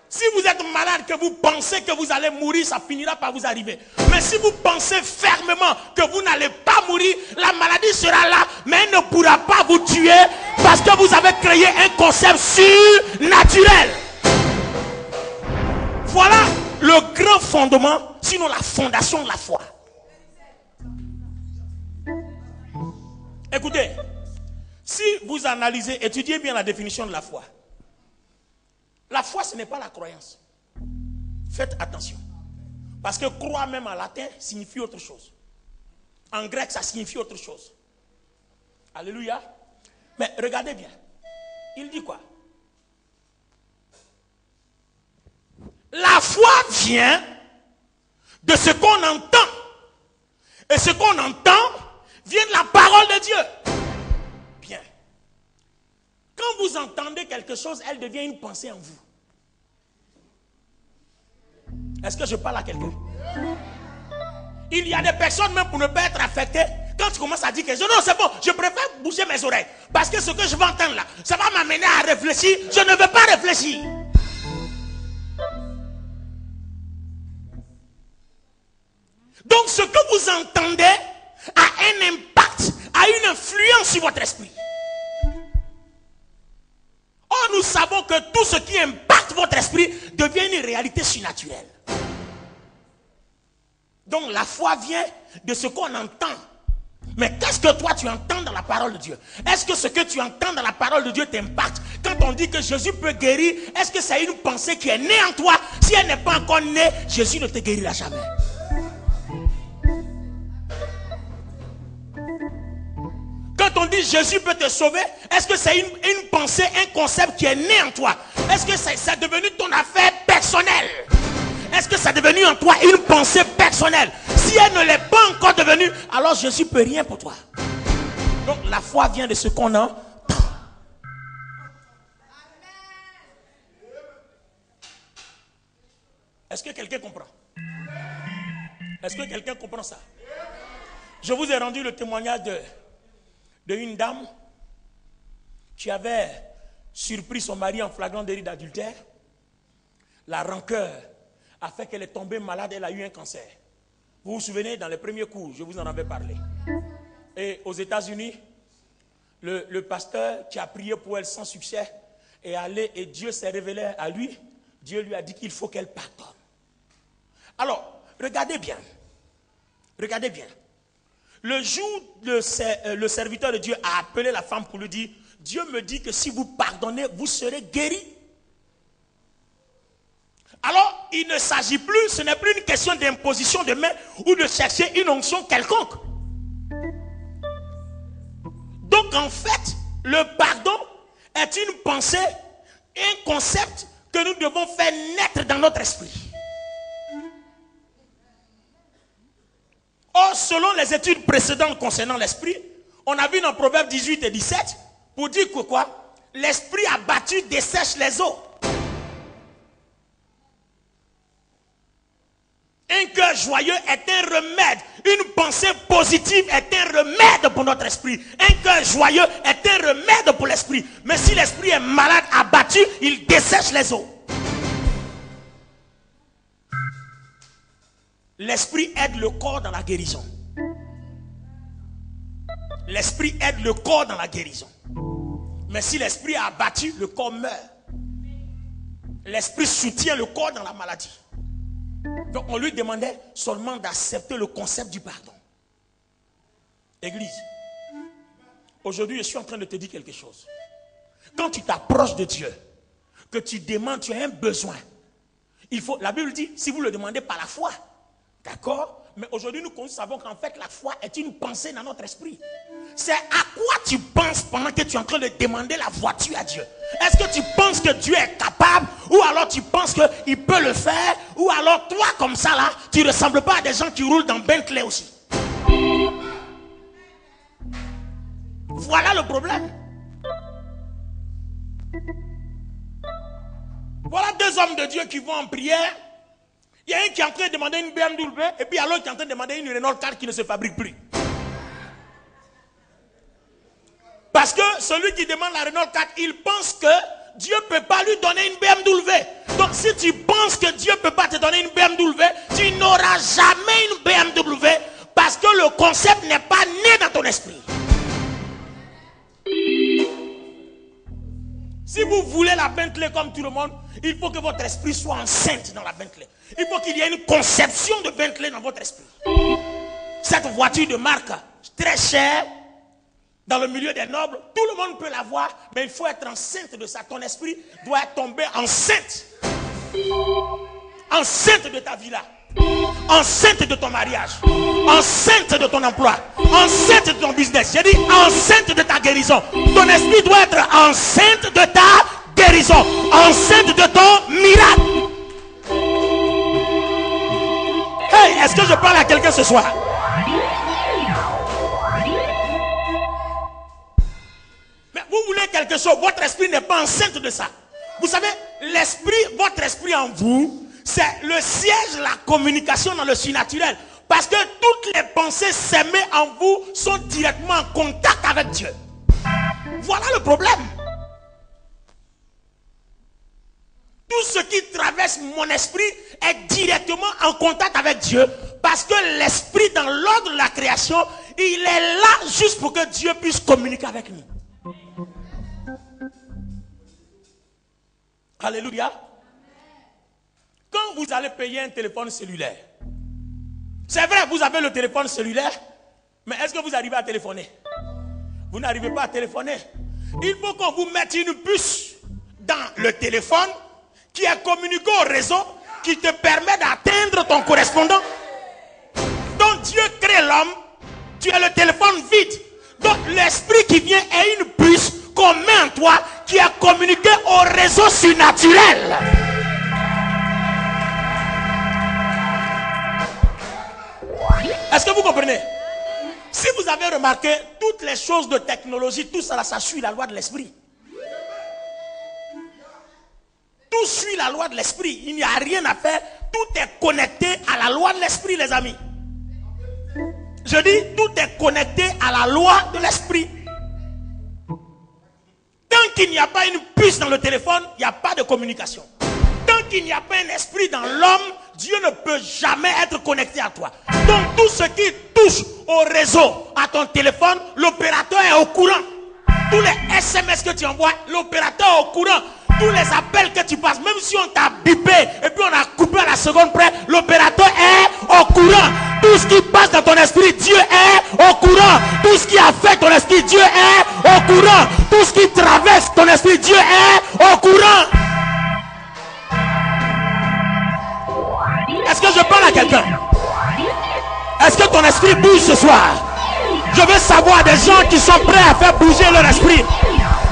Si vous êtes malade, que vous pensez que vous allez mourir, ça finira par vous arriver. Mais si vous pensez fermement que vous n'allez pas mourir, la maladie sera là, mais elle ne pourra pas vous tuer parce que vous avez créé un concept surnaturel. Voilà le grand fondement, sinon la fondation de la foi. Écoutez, si vous analysez, étudiez bien la définition de la foi. La foi, ce n'est pas la croyance. Faites attention. Parce que croire même en latin signifie autre chose. En grec, ça signifie autre chose. Alléluia. Mais regardez bien. Il dit quoi? La foi vient de ce qu'on entend. Et ce qu'on entend vient de la parole de Dieu. Bien. Quand vous entendez quelque chose, elle devient une pensée en vous. Est-ce que je parle à quelqu'un? Il y a des personnes, même pour ne pas être affectées, quand tu commences à dire que non, c'est bon, je préfère bouger mes oreilles. Parce que ce que je vais entendre là, ça va m'amener à réfléchir. Je ne veux pas réfléchir. Donc ce que vous entendez a un impact, a une influence sur votre esprit. Or, nous savons que tout ce qui impacte votre esprit devient une réalité surnaturelle. Donc, la foi vient de ce qu'on entend. Mais qu'est-ce que toi tu entends dans la parole de Dieu? Est-ce que ce que tu entends dans la parole de Dieu t'impacte? Quand on dit que Jésus peut guérir, est-ce que c'est une pensée qui est née en toi? Si elle n'est pas encore née, Jésus ne te guérira jamais. Quand on dit Jésus peut te sauver, est-ce que c'est une pensée, un concept qui est né en toi? Est-ce que c'est devenu ton affaire personnelle? Est-ce que c'est devenu en toi une pensée personnelle? Si elle ne l'est pas encore devenue, alors Jésus ne peut rien pour toi. Donc la foi vient de ce qu'on entend. Est-ce que quelqu'un comprend? Est-ce que quelqu'un comprend ça? Je vous ai rendu le témoignage d'une dame qui avait surpris son mari en flagrant délit d'adultère. La rancœur a fait qu'elle est tombée malade, elle a eu un cancer. Vous vous souvenez, dans les premiers cours, je vous en avais parlé. Et aux États-Unis, le pasteur qui a prié pour elle sans succès est allé et Dieu s'est révélé à lui. Dieu lui a dit qu'il faut qu'elle pardonne. Alors, regardez bien. Regardez bien. Le jour où le serviteur de Dieu a appelé la femme pour lui dire, Dieu me dit que si vous pardonnez, vous serez guéris. Alors, il ne s'agit plus, ce n'est plus une question d'imposition de main ou de chercher une onction quelconque. Donc, en fait, le pardon est une pensée, un concept que nous devons faire naître dans notre esprit. Or, selon les études précédentes concernant l'esprit, on a vu dans Proverbes 18 et 17, pour dire que quoi? L'esprit abattu dessèche les eaux. Un cœur joyeux est un remède. Une pensée positive est un remède pour notre esprit. Un cœur joyeux est un remède pour l'esprit. Mais si l'esprit est malade, abattu, il dessèche les eaux. L'esprit aide le corps dans la guérison. L'esprit aide le corps dans la guérison. Mais si l'esprit est abattu, le corps meurt. L'esprit soutient le corps dans la maladie. Donc on lui demandait seulement d'accepter le concept du pardon. Église, aujourd'hui je suis en train de te dire quelque chose. Quand tu t'approches de Dieu, que tu demandes, tu as un besoin. La Bible dit, si vous le demandez par la foi, d'accord? Mais aujourd'hui nous savons qu'en fait la foi est une pensée dans notre esprit. C'est à quoi tu penses pendant que tu es en train de demander la voiture à Dieu? Est-ce que tu penses que Dieu est capable? Ou alors tu penses qu'il peut le faire? Ou alors toi comme ça là, tu ne ressembles pas à des gens qui roulent dans Bentley aussi? Voilà le problème. Voilà deux hommes de Dieu qui vont en prière. Il y a un qui est en train de demander une BMW et puis il y a l'autre qui est en train de demander une Renault 4 qui ne se fabrique plus. Parce que celui qui demande la Renault 4, il pense que Dieu ne peut pas lui donner une BMW. Donc si tu penses que Dieu ne peut pas te donner une BMW, tu n'auras jamais une BMW parce que le concept n'est pas né dans ton esprit. Si vous voulez la Bentley comme tout le monde, il faut que votre esprit soit enceinte dans la Bentley. Il faut qu'il y ait une conception de Bentley dans votre esprit. Cette voiture de marque très chère, dans le milieu des nobles, tout le monde peut l'avoir, mais il faut être enceinte de ça. Ton esprit doit tomber enceinte. Enceinte de ta vie là. Enceinte de ton mariage. Enceinte de ton emploi. Enceinte de ton business. J'ai dit enceinte de ta guérison. Ton esprit doit être enceinte de ta guérison. Enceinte de ton miracle. Hey, est-ce que je parle à quelqu'un ce soir? Mais vous voulez quelque chose, votre esprit n'est pas enceinte de ça. Vous savez, l'esprit, votre esprit en vous, c'est le siège de la communication dans le surnaturel. Parce que toutes les pensées sémées en vous sont directement en contact avec Dieu. Voilà le problème. Tout ce qui traverse mon esprit est directement en contact avec Dieu. Parce que l'esprit dans l'ordre de la création, il est là juste pour que Dieu puisse communiquer avec nous. Alléluia. Quand vous allez payer un téléphone cellulaire, c'est vrai, vous avez le téléphone cellulaire, mais est-ce que vous arrivez à téléphoner? Vous n'arrivez pas à téléphoner. Il faut qu'on vous mette une puce dans le téléphone qui est communiquée au réseau, qui te permet d'atteindre ton correspondant. Donc Dieu crée l'homme, tu as le téléphone vide. Donc l'esprit qui vient est une puce qu'on met en toi qui est communiquée au réseau surnaturel. Est-ce que vous comprenez? Si vous avez remarqué, toutes les choses de technologie, tout ça, ça suit la loi de l'esprit. Tout suit la loi de l'esprit. Il n'y a rien à faire. Tout est connecté à la loi de l'esprit, les amis. Je dis, tout est connecté à la loi de l'esprit. Tant qu'il n'y a pas une puce dans le téléphone, il n'y a pas de communication. Tant qu'il n'y a pas un esprit dans l'homme, Dieu ne peut jamais être connecté à toi. Donc tout ce qui touche au réseau, à ton téléphone, l'opérateur est au courant. Tous les SMS que tu envoies, l'opérateur est au courant. Tous les appels que tu passes, même si on t'a bipé et puis on a coupé à la seconde près, l'opérateur est au courant. Tout ce qui passe dans ton esprit, Dieu est au courant. Tout ce qui affecte ton esprit, Dieu est au courant. Tout ce qui traverse ton esprit, Dieu est au courant. Est-ce que je parle à quelqu'un? Est-ce que ton esprit bouge ce soir? Je veux savoir des gens qui sont prêts à faire bouger leur esprit.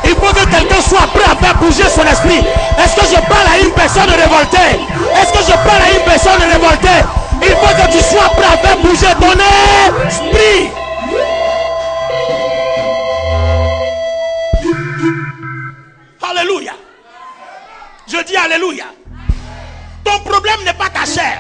Il faut que quelqu'un soit prêt à faire bouger son esprit. Est-ce que je parle à une personne révoltée? Est-ce que je parle à une personne révoltée? Il faut que tu sois prêt à faire bouger ton esprit. Alléluia. Je dis alléluia. Ton problème n'est pas ta chair.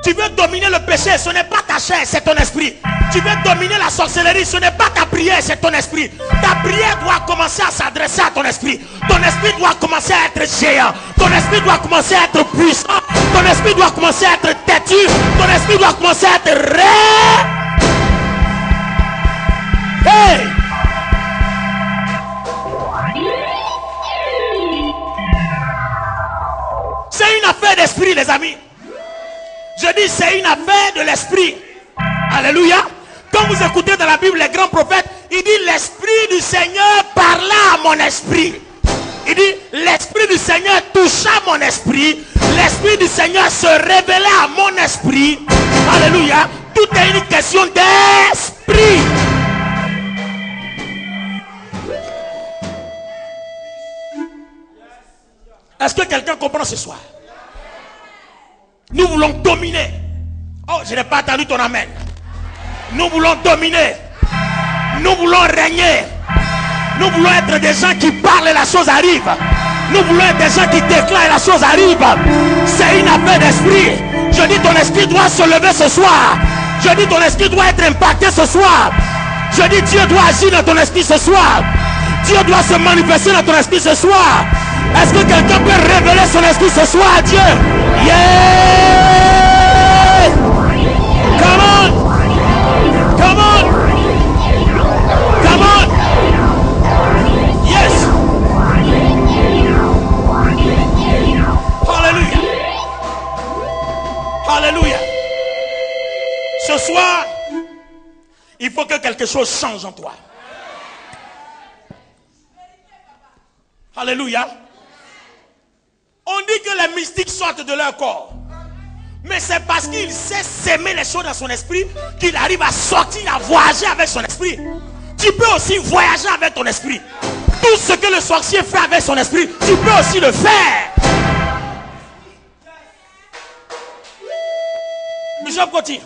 Tu veux dominer le péché, ce n'est pas ta chair, c'est ton esprit. Tu veux dominer la sorcellerie, ce n'est pas ta prière, c'est ton esprit. Ta prière doit commencer à s'adresser à ton esprit. Ton esprit doit commencer à être géant. Ton esprit doit commencer à être puissant. Ton esprit doit commencer à être têtu. Ton esprit doit commencer à être Hey! C'est une affaire d'esprit, les amis. Je dis, c'est une affaire de l'esprit. Alléluia. Quand vous écoutez dans la Bible les grands prophètes, il dit, l'esprit du Seigneur parla à mon esprit. Il dit, l'esprit du Seigneur toucha mon esprit. L'esprit du Seigneur se révélait à mon esprit. Alléluia. Tout est une question d'esprit. Est-ce que quelqu'un comprend ce soir? Nous voulons dominer. Oh, je n'ai pas entendu ton amen. Nous voulons dominer. Nous voulons régner. Nous voulons être des gens qui parlent et la chose arrive. Nous voulons être des gens qui déclarent et la chose arrive. C'est une affaire d'esprit. Je dis ton esprit doit se lever ce soir. Je dis ton esprit doit être impacté ce soir. Je dis Dieu doit agir dans ton esprit ce soir. Dieu doit se manifester dans ton esprit ce soir. Est-ce que quelqu'un peut révéler son esprit ce soir à Dieu? Yeah! Come on! Come on! Come on! Yes! Alléluia! Alléluia! Ce soir, il faut que quelque chose change en toi. Alléluia! On dit que les mystiques sortent de leur corps. Mais c'est parce qu'il sait s'aimer les choses dans son esprit qu'il arrive à sortir, à voyager avec son esprit. Tu peux aussi voyager avec ton esprit. Tout ce que le sorcier fait avec son esprit, tu peux aussi le faire. Mais je continue.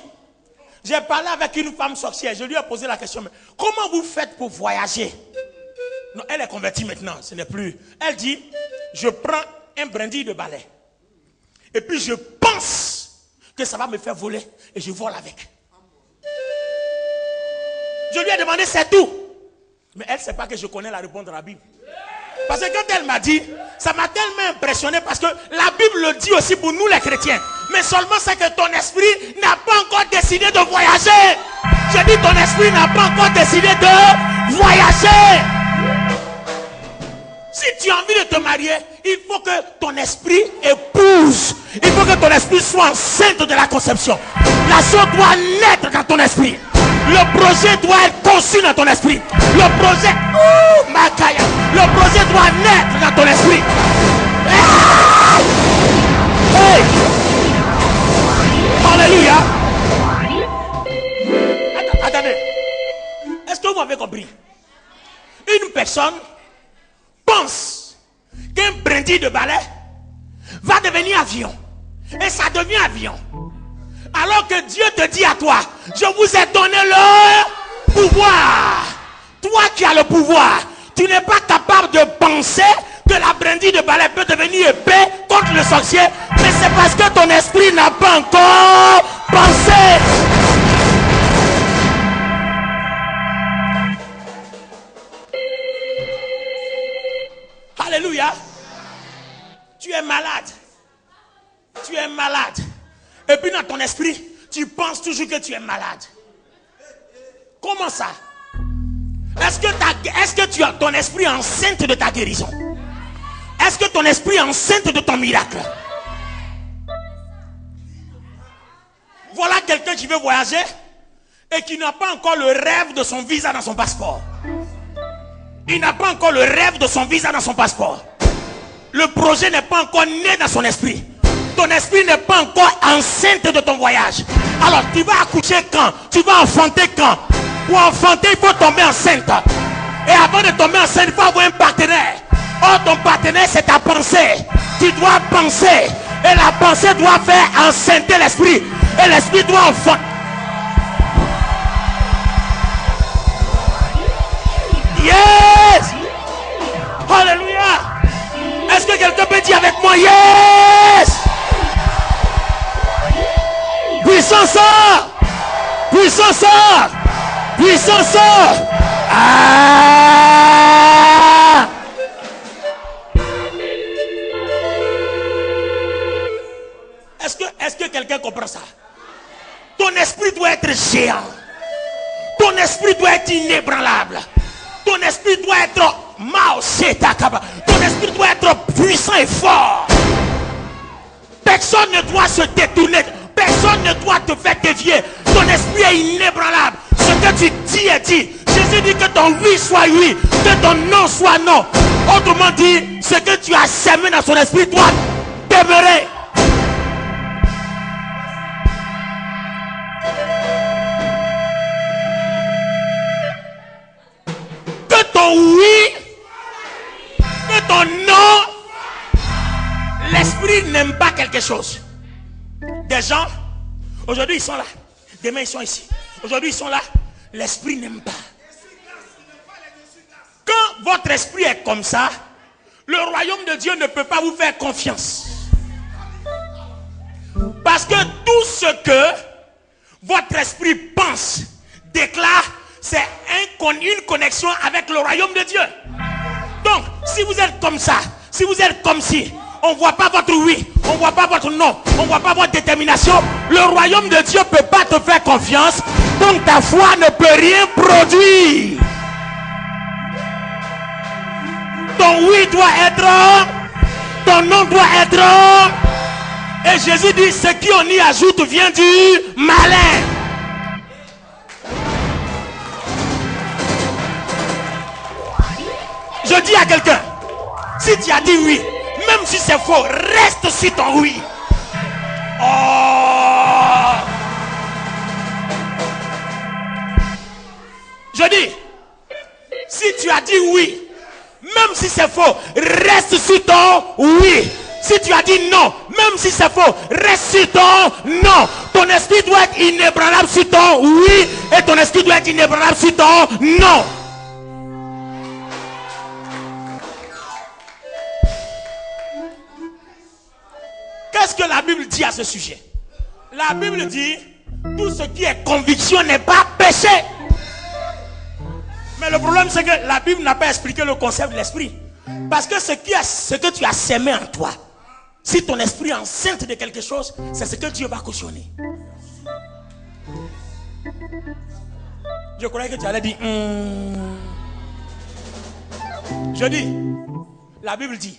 J'ai parlé avec une femme sorcière. Je lui ai posé la question, mais comment vous faites pour voyager? Non, elle est convertie maintenant, ce n'est plus. Elle dit, je prends un brindille de balai. Et puis je pense que ça va me faire voler. Et je vole avec. Je lui ai demandé, c'est tout. Mais elle ne sait pas que je connais la réponse de la Bible. Parce que quand elle m'a dit, ça m'a tellement impressionné. Parce que la Bible le dit aussi pour nous les chrétiens. Mais seulement c'est que ton esprit n'a pas encore décidé de voyager. Je dis, ton esprit n'a pas encore décidé de voyager. Si tu as envie de te marier, il faut que ton esprit épouse. Il faut que ton esprit soit enceinte de la conception. La chose doit naître dans ton esprit. Le projet doit être conçu dans ton esprit. Le projet, Makaya, le projet doit naître dans ton esprit. Hey! Alléluia. Attendez. Est-ce que vous m'avez compris? Une personne pense qu'un brindille de balai va devenir avion. Et ça devient avion. Alors que Dieu te dit à toi, je vous ai donné le pouvoir. Toi qui as le pouvoir, tu n'es pas capable de penser que la brindille de balai peut devenir épée contre le sorcier. Mais c'est parce que ton esprit n'a pas encore pensé. Alléluia. Tu es malade. Tu es malade. Et puis dans ton esprit, Tu penses toujours que tu es malade. Comment ça? Est-ce que tu as ton esprit enceinte de ta guérison? Est-ce que ton esprit est enceinte de ton miracle? Voilà quelqu'un qui veut voyager et qui n'a pas encore le rêve de son visa dans son passeport. Il n'a pas encore le rêve de son visa dans son passeport. Le projet n'est pas encore né dans son esprit. Ton esprit n'est pas encore enceinte de ton voyage. Alors tu vas accoucher quand? Tu vas enfanter quand? Pour enfanter, il faut tomber enceinte. Et avant de tomber enceinte, il faut avoir un partenaire. Oh, ton partenaire, c'est ta pensée. Tu dois penser. Et la pensée doit faire enceinter l'esprit. Et l'esprit doit enfanter. Yes! Alléluia! Est-ce que quelqu'un peut dire avec moi yes? Puissance! Puissance! Puissance! Ah! Est-ce que quelqu'un comprend ça? Ton esprit doit être géant. Ton esprit doit être inébranlable. Ton esprit doit être ton esprit doit être puissant et fort. Personne ne doit se détourner. Personne ne doit te faire dévier. Ton esprit est inébranlable. Ce que tu dis est dit. Jésus dit que ton oui soit oui, que ton non soit non. Autrement dit, ce que tu as semé dans son esprit doit demeurer. Que ton oui, que ton non, l'esprit n'aime pas quelque chose. Des gens, aujourd'hui ils sont là, demain ils sont ici. Aujourd'hui ils sont là, l'esprit n'aime pas. Quand votre esprit est comme ça, le royaume de Dieu ne peut pas vous faire confiance. Parce que tout ce que votre esprit pense, déclare, c'est une connexion avec le royaume de Dieu. Donc, si vous êtes comme ça, si vous êtes comme si, on ne voit pas votre oui, on ne voit pas votre non, on ne voit pas votre détermination, le royaume de Dieu ne peut pas te faire confiance, donc ta foi ne peut rien produire. Ton oui doit être, ton non doit être, et Jésus dit, ce qui on y ajoute vient du malin. Je dis à quelqu'un, si tu as dit oui, même si c'est faux, reste sur ton oui. Oh! Je dis, si tu as dit oui, même si c'est faux, reste sur ton oui. Si tu as dit non, même si c'est faux, reste sur ton non. Ton esprit doit être inébranlable sur ton oui, et ton esprit doit être inébranlable sur ton non. Qu'est-ce que la Bible dit à ce sujet? La Bible dit, tout ce qui est conviction n'est pas péché. Mais le problème c'est que la Bible n'a pas expliqué le concept de l'esprit. Parce que ce que tu as semé en toi, si ton esprit est enceinte de quelque chose, c'est ce que Dieu va cautionner. Je croyais que tu allais dire Je dis, la Bible dit,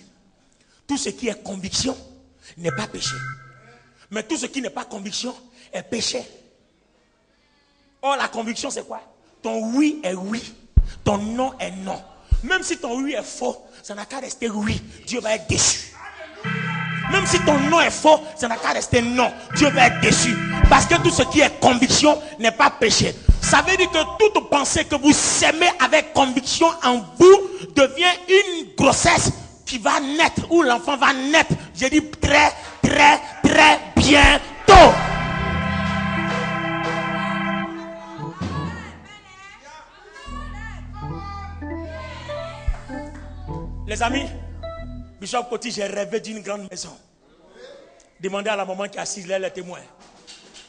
tout ce qui est conviction n'est pas péché. Mais tout ce qui n'est pas conviction est péché. Or la conviction c'est quoi? Ton oui est oui, ton non est non. Même si ton oui est faux, ça n'a qu'à rester oui, Dieu va être déçu. Même si ton non est faux, ça n'a qu'à rester non, Dieu va être déçu. Parce que tout ce qui est conviction n'est pas péché. Ça veut dire que toute pensée que vous sémez avec conviction en vous devient une grossesse qui va naître, où l'enfant va naître. Je dis très, très, très bientôt. Les amis, Bishop Koti, j'ai rêvé d'une grande maison. Demandez à la maman qui est assise là, elle est témoin.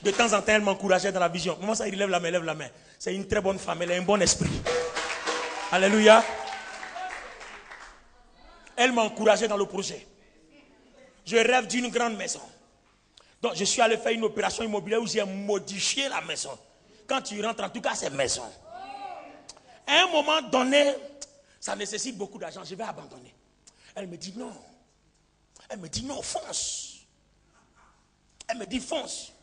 De temps en temps, elle m'encourageait dans la vision. Comment ça, il lève la main, lève la main. C'est une très bonne femme, elle a un bon esprit. Alléluia. Elle m'a encouragé dans le projet. Je rêve d'une grande maison. Donc je suis allé faire une opération immobilière où j'ai modifié la maison. Quand tu rentres, en tout cas, c'est maison. À un moment donné, ça nécessite beaucoup d'argent, je vais abandonner. Elle me dit non. Elle me dit non, fonce. Elle me dit fonce.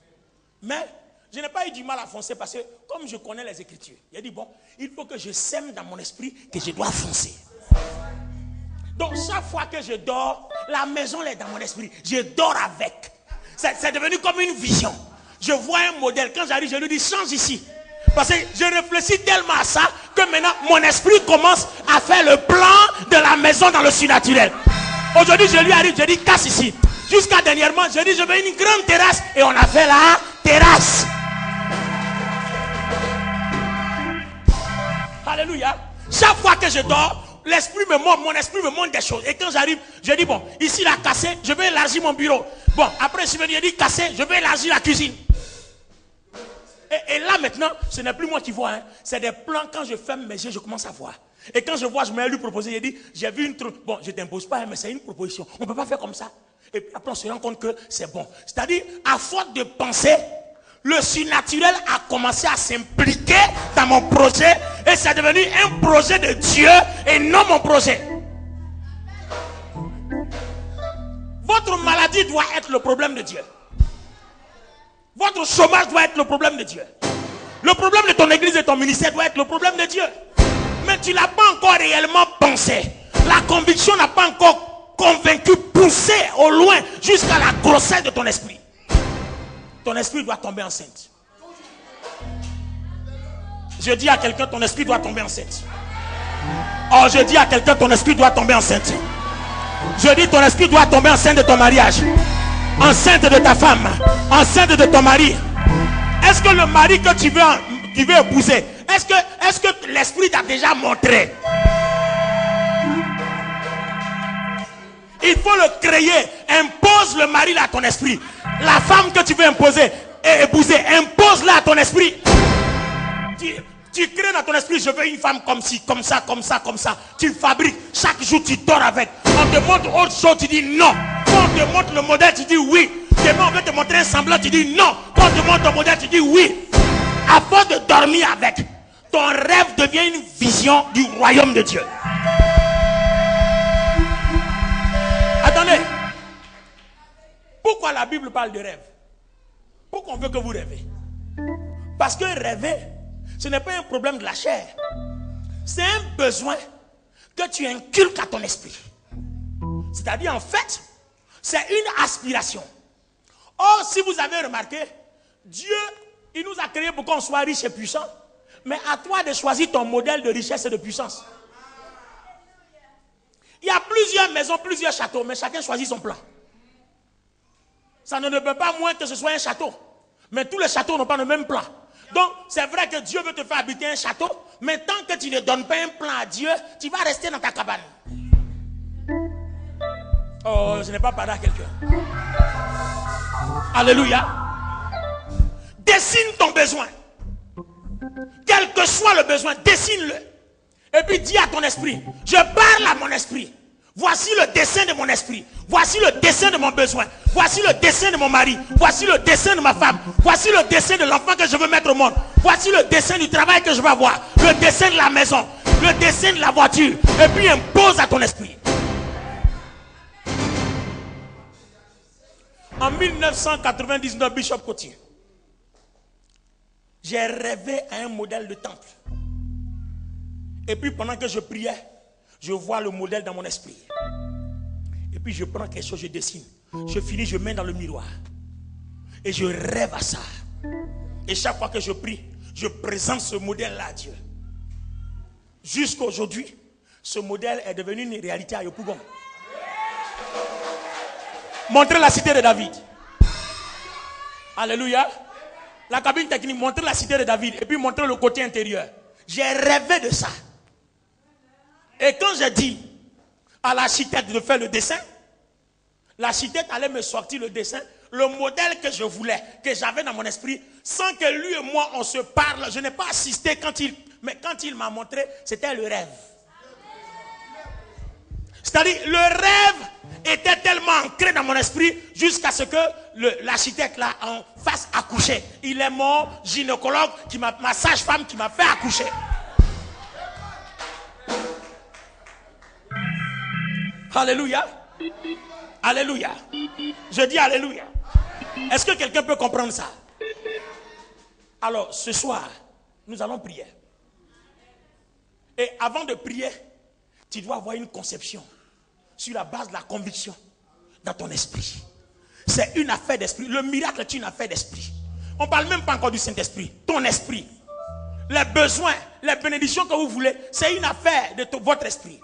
Mais je n'ai pas eu du mal à foncer parce que comme je connais les Écritures, j'ai dit bon, il faut que je sème dans mon esprit que je dois foncer. Donc chaque fois que je dors, la maison est dans mon esprit. Je dors avec. C'est devenu comme une vision. Je vois un modèle. Quand j'arrive, je lui dis change ici. Parce que je réfléchis tellement à ça que maintenant mon esprit commence à faire le plan de la maison dans le surnaturel. Aujourd'hui, je lui arrive, je dis casse ici. Jusqu'à dernièrement, je dis je veux une grande terrasse et on a fait la terrasse. Alléluia. Chaque fois que je dors, l'esprit me montre, mon esprit me montre des choses. Et quand j'arrive, je dis bon, ici la cassé, je vais élargir mon bureau. Bon, après je suis venu, je dis cassé, je vais élargir la cuisine. Et là maintenant, ce n'est plus moi qui vois, hein. C'est des plans. Quand je ferme mes yeux, je commence à voir. Et quand je vois, je me lui proposer, il dit, j'ai vu une truc. Bon, je ne t'impose pas, hein, mais c'est une proposition. On ne peut pas faire comme ça. Et puis après, on se rend compte que c'est bon. C'est-à-dire, à force de penser, le surnaturel a commencé à s'impliquer dans mon projet. Et c'est devenu un projet de Dieu et non mon projet. Votre maladie doit être le problème de Dieu. Votre chômage doit être le problème de Dieu. Le problème de ton église et ton ministère doit être le problème de Dieu. Mais tu n'as pas encore réellement pensé. La conviction n'a pas encore convaincu, poussé au loin jusqu'à la grossesse de ton esprit. Ton esprit doit tomber enceinte. Je dis à quelqu'un, ton esprit doit tomber enceinte. Oh, je dis à quelqu'un, ton esprit doit tomber enceinte. Je dis, ton esprit doit tomber enceinte de ton mariage. Enceinte de ta femme, enceinte de ton mari. Est-ce que le mari que tu veux épouser, est-ce que l'esprit t'a déjà montré? Il faut le créer. Impose le mari là à ton esprit. La femme que tu veux imposer et épouser, impose-la à ton esprit. Tu crées dans ton esprit, je veux une femme comme ci, comme ça, comme ça, comme ça. Tu le fabriques. Chaque jour, tu dors avec. On te montre autre chose, tu dis non. Quand on te montre le modèle, tu dis oui. Demain, on veut te montrer un semblant, tu dis non. Quand on te montre ton modèle, tu dis oui. À force de dormir avec, ton rêve devient une vision du royaume de Dieu. Attendez. Pourquoi la Bible parle de rêve? Pourquoi on veut que vous rêvez? Parce que rêver, ce n'est pas un problème de la chair. C'est un besoin que tu inculques à ton esprit. C'est-à-dire, en fait, c'est une aspiration. Or, si vous avez remarqué, Dieu, il nous a créés pour qu'on soit riche et puissant. Mais à toi de choisir ton modèle de richesse et de puissance. Il y a plusieurs maisons, plusieurs châteaux, mais chacun choisit son plan. Ça ne peut pas moins que ce soit un château. Mais tous les châteaux n'ont pas le même plan. Donc, c'est vrai que Dieu veut te faire habiter un château, mais tant que tu ne donnes pas un plan à Dieu, tu vas rester dans ta cabane. Oh, je n'ai pas parlé à quelqu'un. Alléluia. Dessine ton besoin. Quel que soit le besoin, dessine-le. Et puis dis à ton esprit, je parle à mon esprit. Voici le dessin de mon esprit. Voici le dessin de mon besoin. Voici le dessin de mon mari. Voici le dessin de ma femme. Voici le dessin de l'enfant que je veux mettre au monde. Voici le dessin du travail que je veux avoir. Le dessin de la maison. Le dessin de la voiture. Et puis impose à ton esprit. En 1999, Bishop Cotier, j'ai rêvé à un modèle de temple. Et puis pendant que je priais, je vois le modèle dans mon esprit. Et puis je prends quelque chose, je dessine. Je finis, je mets dans le miroir. Et je rêve à ça. Et chaque fois que je prie, je présente ce modèle-là à Dieu. Jusqu'à aujourd'hui, ce modèle est devenu une réalité à Yopougon. Montrez la cité de David. Alléluia. La cabine technique, montrez la cité de David. Et puis montrez le côté intérieur. J'ai rêvé de ça. Et quand j'ai dit à l'architecte de faire le dessin, l'architecte allait me sortir le dessin, le modèle que je voulais, que j'avais dans mon esprit, sans que lui et moi on se parle. Je n'ai pas assisté mais quand il m'a montré, c'était le rêve. C'est-à-dire, le rêve était tellement ancré dans mon esprit jusqu'à ce que l'architecte là en fasse accoucher. Il est mon gynécologue, ma sage-femme qui m'a fait accoucher. Alléluia. Alléluia. Je dis alléluia. Est-ce que quelqu'un peut comprendre ça? Alors, ce soir, nous allons prier. Et avant de prier, tu dois avoir une conception sur la base de la conviction dans ton esprit. C'est une affaire d'esprit. Le miracle est une affaire d'esprit. On ne parle même pas encore du Saint-Esprit. Ton esprit. Les besoins, les bénédictions que vous voulez, c'est une affaire de votre esprit.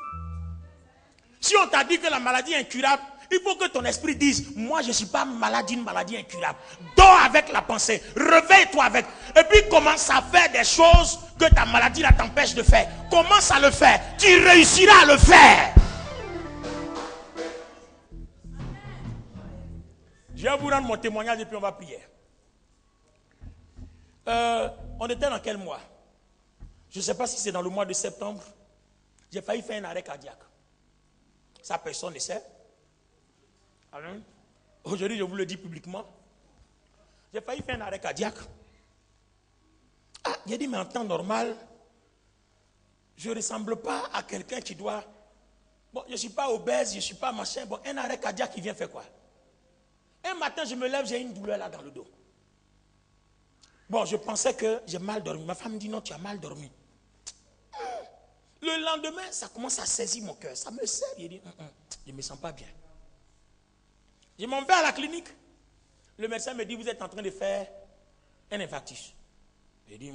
Si on t'a dit que la maladie est incurable, il faut que ton esprit dise, moi je ne suis pas malade d'une maladie incurable. Dors avec la pensée, réveille-toi avec. Et puis commence à faire des choses que ta maladie t'empêche de faire. Commence à le faire, tu réussiras à le faire. Je vais vous rendre mon témoignage et puis on va prier. On était dans quel mois? Je ne sais pas si c'est dans le mois de septembre. J'ai failli faire un arrêt cardiaque. Ça, personne ne sait. Amen. Aujourd'hui, je vous le dis publiquement. J'ai failli faire un arrêt cardiaque. J'ai dit, mais en temps normal, je ne ressemble pas à quelqu'un qui doit... Bon, je ne suis pas obèse, je ne suis pas machin. Bon, un arrêt cardiaque, il vient faire quoi? Un matin, je me lève, j'ai une douleur là dans le dos. Bon, je pensais que j'ai mal dormi. Ma femme me dit, non, tu as mal dormi. Le lendemain, ça commence à saisir mon cœur. Ça me serre. J'ai dit, je ne me sens pas bien. Je m'en vais à la clinique. Le médecin me dit, vous êtes en train de faire un infarctus. J'ai dit,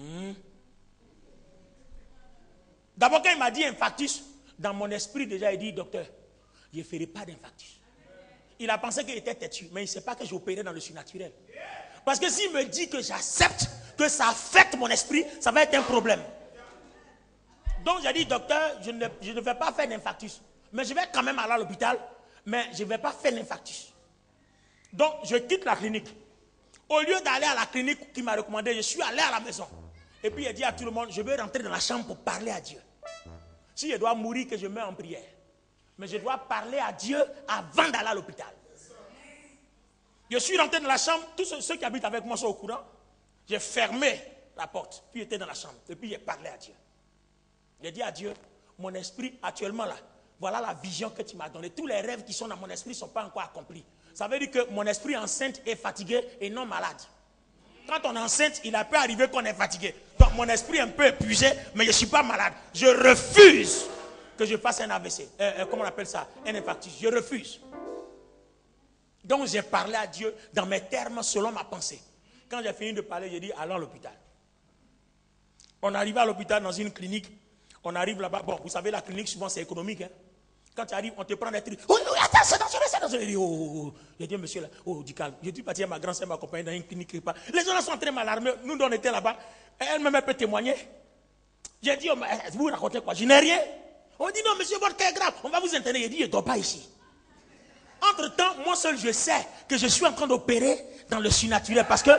D'abord, quand il m'a dit infarctus, dans mon esprit déjà, il dit, docteur, je ne ferai pas d'infarctus. Il a pensé qu'il était têtu, mais il ne sait pas que j'opérais dans le surnaturel. Parce que s'il me dit que j'accepte, que ça affecte mon esprit, ça va être un problème. Donc j'ai dit, docteur, je ne vais pas faire d'infarctus. Mais je vais quand même aller à l'hôpital, mais je ne vais pas faire l'infarctus. Donc je quitte la clinique. Au lieu d'aller à la clinique qui m'a recommandé, je suis allé à la maison. Et puis il dit à tout le monde, je veux rentrer dans la chambre pour parler à Dieu. Si je dois mourir, que je meurs en prière. Mais je dois parler à Dieu avant d'aller à l'hôpital. Je suis rentré dans la chambre, tous ceux qui habitent avec moi sont au courant. J'ai fermé la porte, puis j'étais dans la chambre. Et puis j'ai parlé à Dieu. J'ai dit à Dieu, mon esprit actuellement là, voilà la vision que tu m'as donnée. Tous les rêves qui sont dans mon esprit ne sont pas encore accomplis. Ça veut dire que mon esprit enceinte est fatigué et non malade. Quand on est enceinte, il peut arriver qu'on est fatigué. Donc mon esprit est un peu épuisé, mais je ne suis pas malade. Je refuse que je fasse un AVC. Comment on appelle ça? Un infarctus. Je refuse. Donc j'ai parlé à Dieu dans mes termes selon ma pensée. Quand j'ai fini de parler, j'ai dit, allons à l'hôpital. On arrive à l'hôpital dans une clinique. On arrive là-bas. Bon, vous savez, la clinique, souvent, c'est économique. Hein? Quand tu arrives, on te prend des trucs. Oh, attends, c'est dangereux, c'est dangereux. J'ai dit, monsieur, là, du calme. J'ai dit, partir, ma grand-sœur m'accompagne dans une clinique. Les gens là sont très mal armés. Nous, on était là-bas. Elle-même, elle peut témoigner. J'ai dit, vous racontez quoi? Je n'ai rien. On dit, non, monsieur, votre cas est grave. On va vous interner. J'ai dit, je ne dors pas ici. Entre-temps, moi seul, je sais que je suis en train d'opérer dans le surnaturel. Parce que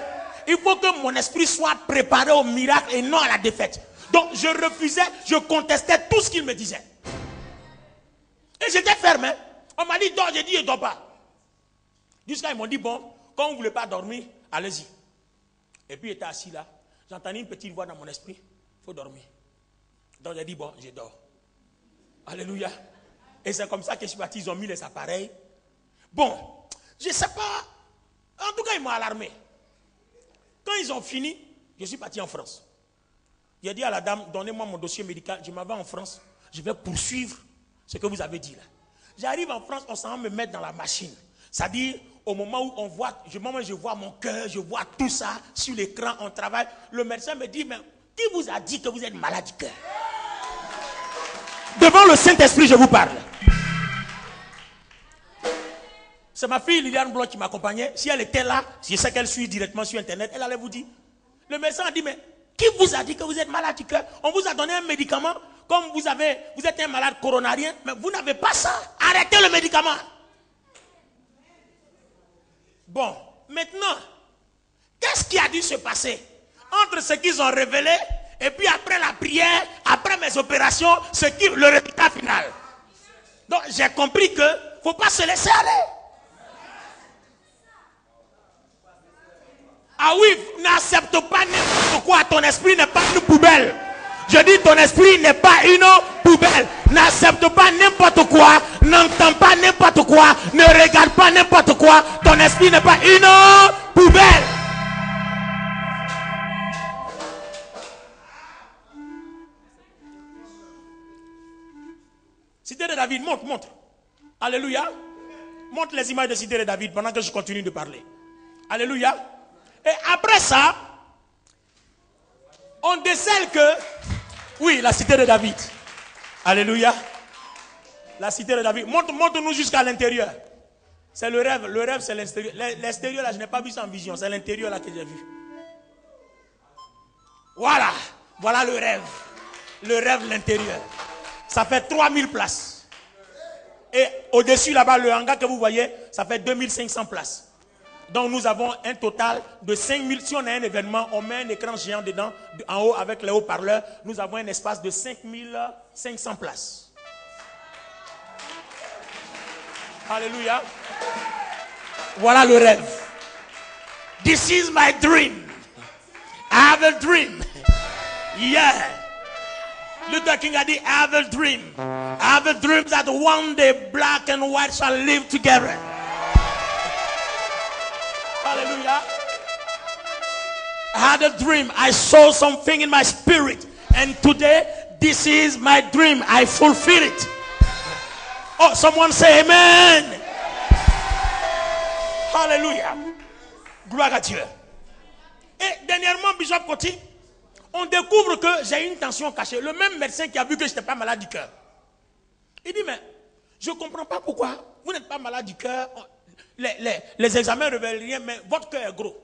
il faut que mon esprit soit préparé au miracle et non à la défaite. Donc, je refusais, je contestais tout ce qu'il me disait. Et j'étais ferme. Hein? On m'a dit, dors. J'ai dit, je ne dors pas. Jusqu'à ils m'ont dit, bon, quand vous ne voulez pas dormir, allez-y. Et puis, j'étais assis là. J'entendais une petite voix dans mon esprit. Il faut dormir. Donc, j'ai dit, bon, je dors. Alléluia. Et c'est comme ça que je suis parti. Ils ont mis les appareils. Bon, je ne sais pas. En tout cas, ils m'ont alarmé. Quand ils ont fini, je suis parti en France. J'ai dit à la dame, donnez-moi mon dossier médical. Je m'en vais en France. Je vais poursuivre ce que vous avez dit là. J'arrive en France, on s'en va me mettre dans la machine. C'est-à-dire, au moment où on voit, je vois mon cœur, je vois tout ça sur l'écran, on travaille. Le médecin me dit, mais qui vous a dit que vous êtes malade du cœur? Devant le Saint-Esprit, je vous parle. C'est ma fille Liliane Blanc qui m'accompagnait. Si elle était là, je sais qu'elle suit directement sur Internet, elle allait vous dire. Le médecin a dit, mais qui vous a dit que vous êtes malade du cœur? On vous a donné un médicament, comme vous êtes un malade coronarien, mais vous n'avez pas ça. Arrêtez le médicament. Bon, maintenant, qu'est-ce qui a dû se passer entre ce qu'ils ont révélé et puis après la prière, après mes opérations, le résultat final? Donc j'ai compris que faut pas se laisser aller. Ah oui, n'accepte pas n'importe quoi. Ton esprit n'est pas une poubelle. Je dis ton esprit n'est pas une poubelle. N'accepte pas n'importe quoi. N'entends pas n'importe quoi. Ne regarde pas n'importe quoi. Ton esprit n'est pas une poubelle. Cité de David, montre. Alléluia. Montre les images de Cité de David pendant que je continue de parler. Alléluia. Et après ça, on décèle que, oui, la Cité de David. Alléluia. La Cité de David. Montre-nous jusqu'à l'intérieur. C'est le rêve. Le rêve, c'est l'extérieur. L'extérieur, là, je n'ai pas vu ça en vision. C'est l'intérieur, là, que j'ai vu. Voilà. Voilà le rêve. Le rêve, l'intérieur. Ça fait 3000 places. Et au-dessus, là-bas, le hangar que vous voyez, ça fait 2500 places. Donc, nous avons un total de 5000. Si on a un événement, on met un écran géant dedans, en haut, avec les haut-parleurs. Nous avons un espace de 5500 places. Alléluia. Voilà le rêve. This is my dream. I have a dream. Yeah. Luther King a dit, I have a dream. I have a dream that one day black and white shall live together. Hallelujah. I had a dream. I saw something in my spirit. And today, this is my dream. I fulfill it. Oh, someone say amen. Hallelujah. Gloire à Dieu. Et dernièrement, Bishop Koti, on découvre que j'ai une tension cachée. Le même médecin qui a vu que je n'étais pas malade du cœur. Il dit, mais je ne comprends pas pourquoi vous n'êtes pas malade du cœur. Les examens ne révèlent rien, mais votre cœur est gros.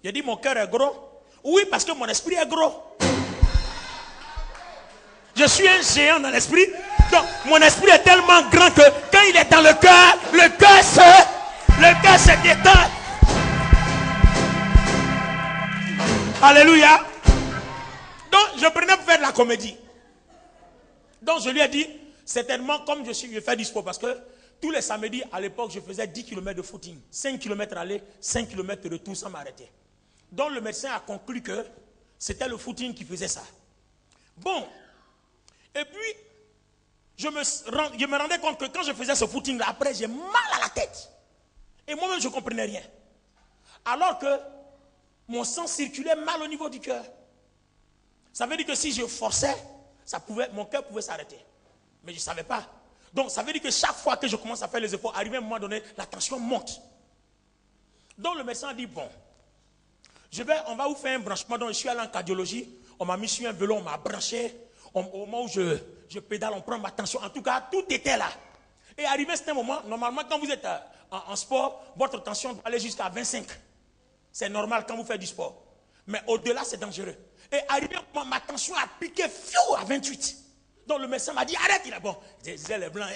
J'ai dit, mon cœur est gros. Oui, parce que mon esprit est gros. Je suis un géant dans l'esprit. Donc, mon esprit est tellement grand que quand il est dans le cœur se détend. Alléluia. Donc, je prenais pour faire de la comédie. Donc, je lui ai dit, certainement, comme je fais du sport, parce que tous les samedis, à l'époque, je faisais 10 km de footing. 5 km aller, 5 km de retour sans m'arrêter. Donc, le médecin a conclu que c'était le footing qui faisait ça. Bon. Et puis, je me rendais compte que quand je faisais ce footing-là, après, j'ai mal à la tête. Et moi-même, je ne comprenais rien. Alors que mon sang circulait mal au niveau du cœur. Ça veut dire que si je forçais, mon cœur pouvait s'arrêter. Mais je ne savais pas. Donc, ça veut dire que chaque fois que je commence à faire les efforts, arrivé à un moment donné, la tension monte. Donc, le médecin a dit, bon, on va vous faire un branchement. Donc, je suis allé en cardiologie. On m'a mis sur un vélo, on m'a branché. Au moment où je pédale, on prend ma tension. En tout cas, tout était là. Et arrivé à ce moment, normalement, quand vous êtes en sport, votre tension doit aller jusqu'à 25. C'est normal quand vous faites du sport. Mais au-delà, c'est dangereux. Et arrivé à un moment, ma tension a piqué à 28. Donc le médecin m'a dit, arrête, il a bon. Je disais les blancs,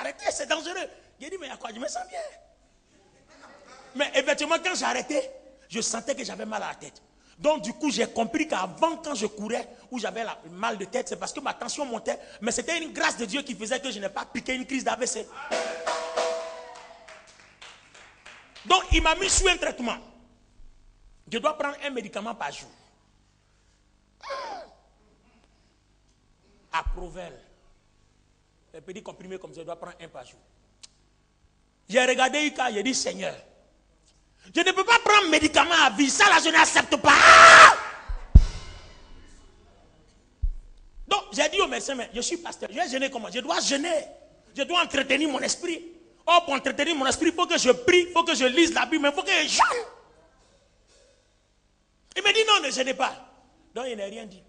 arrêtez, c'est dangereux. J'ai dit, mais il y a quoi? Je me sens bien. Mais effectivement, quand j'ai arrêté, je sentais que j'avais mal à la tête. Donc du coup, j'ai compris qu'avant, quand je courais, où j'avais mal de tête, c'est parce que ma tension montait. Mais c'était une grâce de Dieu qui faisait que je n'ai pas piqué une crise d'AVC. Donc il m'a mis sous un traitement. Je dois prendre un médicament par jour. Aprovel. Un petit comprimé comme ça, je dois prendre un par jour. J'ai regardé Ika, j'ai dit, Seigneur, je ne peux pas prendre médicament à vie. Ça là, je n'accepte pas. Donc, j'ai dit au médecin, mais je suis pasteur. Je vais jeûner comment? Je dois jeûner. Je dois entretenir mon esprit. Or, pour entretenir mon esprit, il faut que je prie, il faut que je lise la Bible, mais il faut que je jeûne. Il me dit, non, ne jeûnez pas. Donc, il n'a rien dit.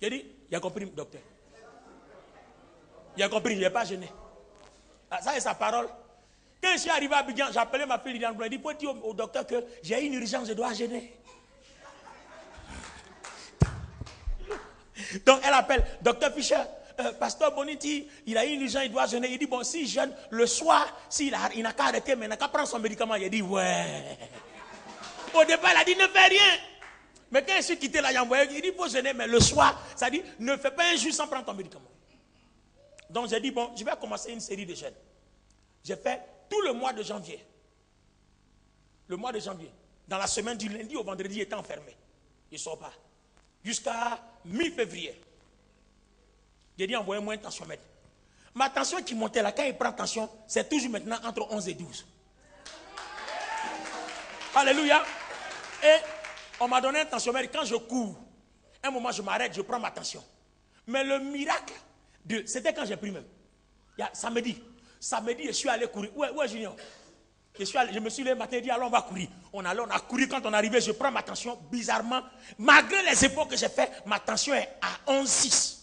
J'ai dit, il a compris, docteur. Il a compris, il n'a pas jeûné. Ah, ça est sa parole. Quand je suis arrivé à Abidjan, j'ai appelé ma fille Liliane Blanc. Il dit, il faut dire au docteur que j'ai une urgence, je dois jeûner. Donc elle appelle, docteur Fischer, pasteur Boniti, il a une urgence, il doit jeûner. Il dit, bon, s'il jeûne le soir, il n'a qu'à arrêter, mais il n'a qu'à prendre son médicament. Il a dit, ouais. Au départ, il a dit, ne fais rien. Mais quand je suis quitté là, il dit il faut jeûner, mais le soir, ça dit ne fais pas un jour sans prendre ton médicament. Donc j'ai dit bon, je vais commencer une série de jeûnes. J'ai fait tout le mois de janvier. Le mois de janvier. Dans la semaine du lundi au vendredi, j'étais enfermé. Je ne sors pas. Jusqu'à mi-février. J'ai dit envoyez-moi un tensiomètre. Ma tension qui montait là, quand il prend tension, c'est toujours maintenant entre 11 et 12. Alléluia. Et on m'a donné un tensiomètre. Quand je cours, un moment je m'arrête, je prends ma tension. Mais le miracle, c'était quand j'ai pris même. Samedi, je suis allé courir. Où est Junior? Je me suis levé le matin et dit, allons, on va courir. On a couru. Quand on arrivait, je prends ma tension. Bizarrement, malgré les efforts que j'ai fait, ma tension est à 11,6.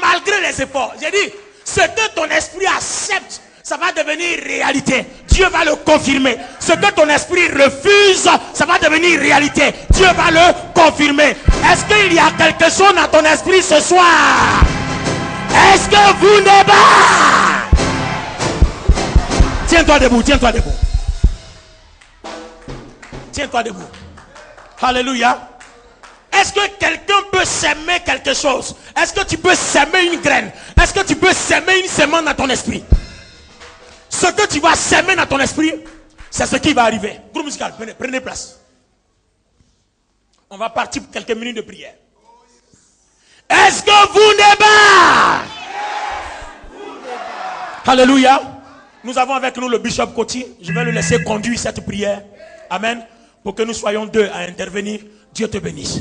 Malgré les efforts, j'ai dit, ce que ton esprit accepte, ça va devenir réalité. Dieu va le confirmer. Ce que ton esprit refuse, ça va devenir réalité. Dieu va le confirmer. Est-ce qu'il y a quelque chose dans ton esprit ce soir? Est-ce que vous n'êtes pas? Tiens-toi debout, tiens-toi debout. Tiens-toi debout. Alléluia. Est-ce que quelqu'un peut s'aimer quelque chose? Est-ce que tu peux s'aimer une graine? Est-ce que tu peux s'aimer une semence dans ton esprit? Ce que tu vas s'aimer dans ton esprit, c'est ce qui va arriver. Groupe musical, prenez place. On va partir pour quelques minutes de prière. Est-ce que vous n'êtes pas? Alléluia. Nous avons avec nous le bishop Koti. Je vais le laisser conduire cette prière. Amen. Pour que nous soyons deux à intervenir. Dieu te bénisse.